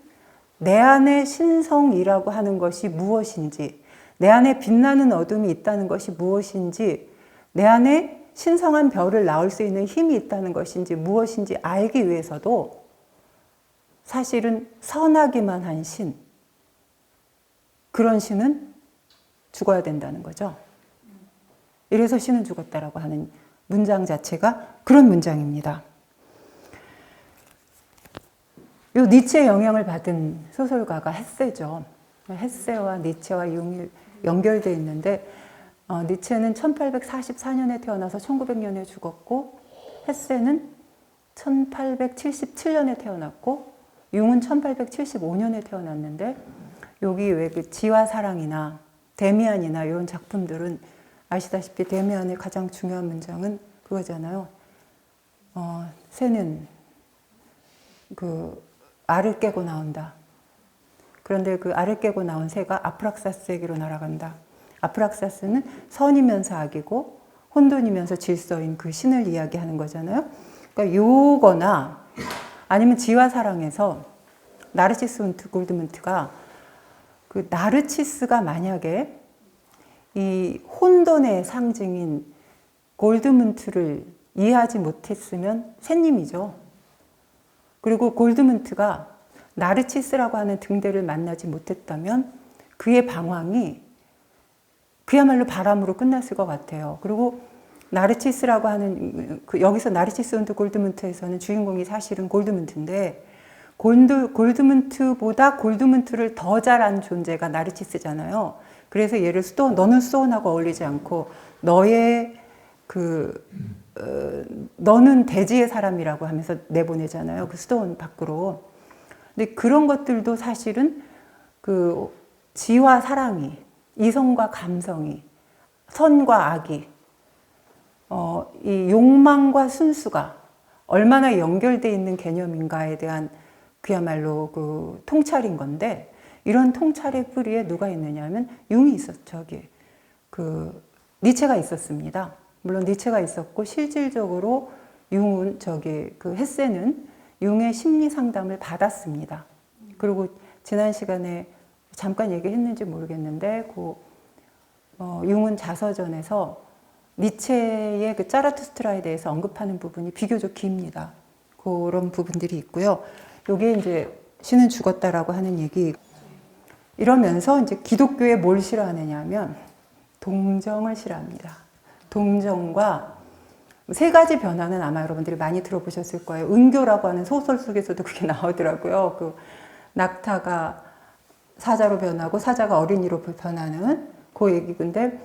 내 안에 신성이라고 하는 것이 무엇인지, 내 안에 빛나는 어둠이 있다는 것이 무엇인지, 내 안에 신성한 별을 낳을 수 있는 힘이 있다는 것인지 무엇인지 알기 위해서도 사실은 선하기만 한 신, 그런 신은 죽어야 된다는 거죠. 이래서 신은 죽었다라고 하는 문장 자체가 그런 문장입니다. 요 니체의 영향을 받은 소설가가 헤세죠. 헤세와 니체와 융이 연결되어 있는데 니체는 1844년에 태어나서 1900년에 죽었고 헤세는 1877년에 태어났고 융은 1875년에 태어났는데 여기 왜 그 지와 사랑이나 데미안이나 이런 작품들은 아시다시피 데미안의 가장 중요한 문장은 그거잖아요. 새는 그 알을 깨고 나온다. 그런데 그 알을 깨고 나온 새가 아프락사스에게로 날아간다. 아프락사스는 선이면서 악이고 혼돈이면서 질서인 그 신을 이야기하는 거잖아요. 그러니까 요거나 아니면 지와 사랑에서 나르시스 운트 골드문트가 그 나르치스가 만약에 이 혼돈의 상징인 골드문트를 이해하지 못했으면 새님이죠. 그리고 골드문트가 나르치스라고 하는 등대를 만나지 못했다면 그의 방황이 그야말로 바람으로 끝났을 것 같아요. 그리고 나르치스라고 하는 여기서 나르치스 운트 골드문트에서는 주인공이 사실은 골드문트인데 골드문트보다 골드문트를 더 잘한 존재가 나르치스잖아요. 그래서 얘를 너는 스톤하고 어울리지 않고 너는 대지의 사람이라고 하면서 내보내잖아요. 그 스톤 밖으로. 근데 그런 것들도 사실은 그 지와 사랑이, 이성과 감성이, 선과 악이, 이 욕망과 순수가 얼마나 연결되어 있는 개념인가에 대한 그야말로 그 통찰인 건데, 이런 통찰의 뿌리에 누가 있느냐 하면 융이 있었죠. 그 니체가 있었습니다. 물론 니체가 있었고 실질적으로 융은 그 헤세는 융의 심리 상담을 받았습니다. 그리고 지난 시간에 잠깐 얘기했는지 모르겠는데 융은 자서전에서 니체의 그 짜라투스트라에 대해서 언급하는 부분이 비교적 깁니다. 그런 부분들이 있고요. 요게 이제 신은 죽었다라고 하는 얘기. 이러면서 이제 기독교에 뭘 싫어하느냐 하면 동정을 싫어합니다. 동정과 세 가지 변화는 아마 여러분들이 많이 들어보셨을 거예요. 은교라고 하는 소설 속에서도 그게 나오더라고요. 그 낙타가 사자로 변하고 사자가 어린이로 변하는 그 얘기인데,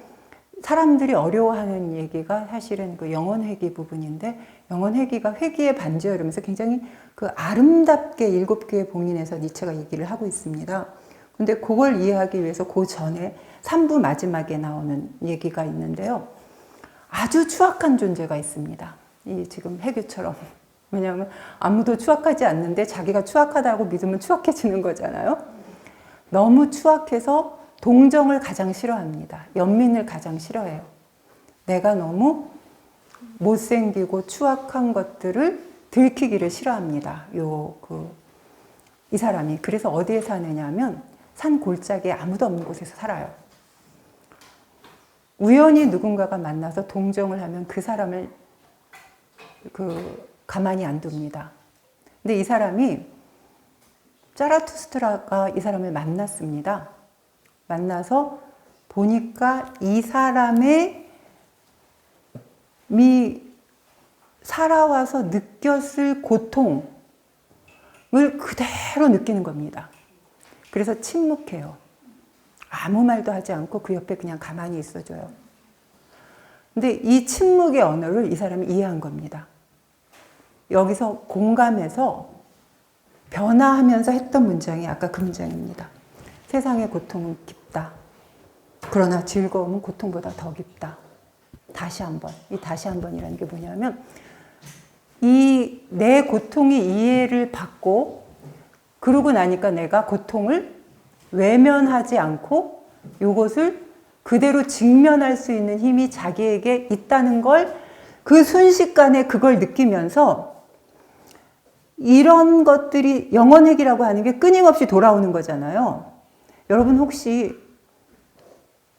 사람들이 어려워하는 얘기가 사실은 그 영혼회귀 부분인데, 영혼회귀가 회귀의 반지여 이러면서 굉장히 그 아름답게 7개의 봉인에서 니체가 얘기를 하고 있습니다. 근데 그걸 이해하기 위해서 그 전에 3부 마지막에 나오는 얘기가 있는데요. 아주 추악한 존재가 있습니다. 이 지금 해교처럼. 왜냐하면 아무도 추악하지 않는데 자기가 추악하다고 믿으면 추악해지는 거잖아요. 너무 추악해서 동정을 가장 싫어합니다. 연민을 가장 싫어해요. 내가 너무 못생기고 추악한 것들을 들키기를 싫어합니다. 이 사람이. 그래서 어디에 사느냐면 산 골짜기에 아무도 없는 곳에서 살아요. 우연히 누군가가 만나서 동정을 하면 그 사람을 가만히 안 둡니다. 근데 이 사람이 자라투스트라가 이 사람을 만났습니다. 만나서 보니까 이 사람의 살아와서 느꼈을 고통을 그대로 느끼는 겁니다. 그래서 침묵해요. 아무 말도 하지 않고 그 옆에 그냥 가만히 있어줘요. 근데 이 침묵의 언어를 이 사람이 이해한 겁니다. 여기서 공감해서 변화하면서 했던 문장이 아까 그 문장입니다. 세상의 고통은 깊다. 그러나 즐거움은 고통보다 더 깊다. 다시 한번. 이 다시 한번이라는 게 뭐냐면, 내 고통이 이해를 받고, 그러고 나니까 내가 고통을 외면하지 않고 이것을 그대로 직면할 수 있는 힘이 자기에게 있다는 걸 그 순식간에 그걸 느끼면서, 이런 것들이 영혼회귀라고 하는 게 끊임없이 돌아오는 거잖아요. 여러분 혹시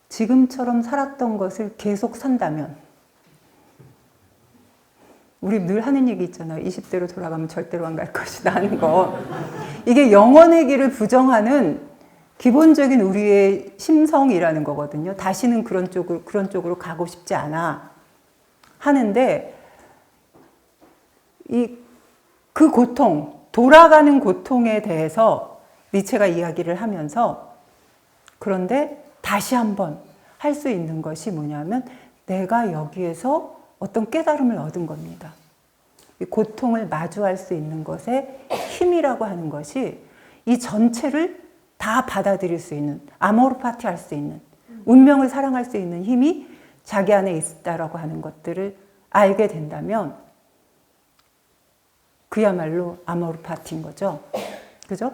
지금처럼 살았던 것을 계속 산다면, 우리 늘 하는 얘기 있잖아요. 20대로 돌아가면 절대로 안 갈 것이다 하는 거. 이게 영혼회귀를 부정하는 기본적인 우리의 심성이라는 거거든요. 다시는 그런 쪽으로 가고 싶지 않아 하는데, 그 고통, 돌아가는 고통에 대해서 니체가 이야기를 하면서, 그런데 다시 한번 할 수 있는 것이 뭐냐면, 내가 여기에서 어떤 깨달음을 얻은 겁니다. 이 고통을 마주할 수 있는 것의 힘이라고 하는 것이 이 전체를 다 받아들일 수 있는, 아모르 파티 할 수 있는, 운명을 사랑할 수 있는 힘이 자기 안에 있다라고 하는 것들을 알게 된다면, 그야말로 아모르 파티인 거죠. 그죠?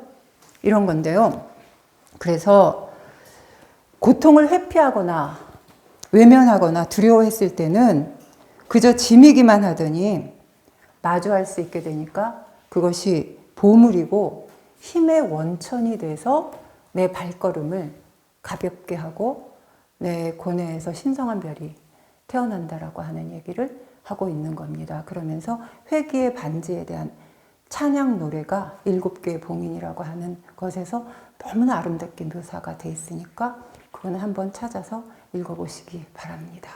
이런 건데요. 그래서 고통을 회피하거나 외면하거나 두려워했을 때는 그저 짐이기만 하더니 마주할 수 있게 되니까 그것이 보물이고 힘의 원천이 돼서 내 발걸음을 가볍게 하고 내 고뇌에서 신성한 별이 태어난다라고 하는 얘기를 하고 있는 겁니다. 그러면서 회귀의 반지에 대한 찬양 노래가 7개의 봉인이라고 하는 것에서 너무나 아름답게 묘사가 돼 있으니까 그거는 한번 찾아서 읽어보시기 바랍니다.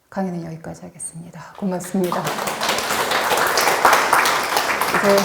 강의는 여기까지 하겠습니다. 고맙습니다. 이제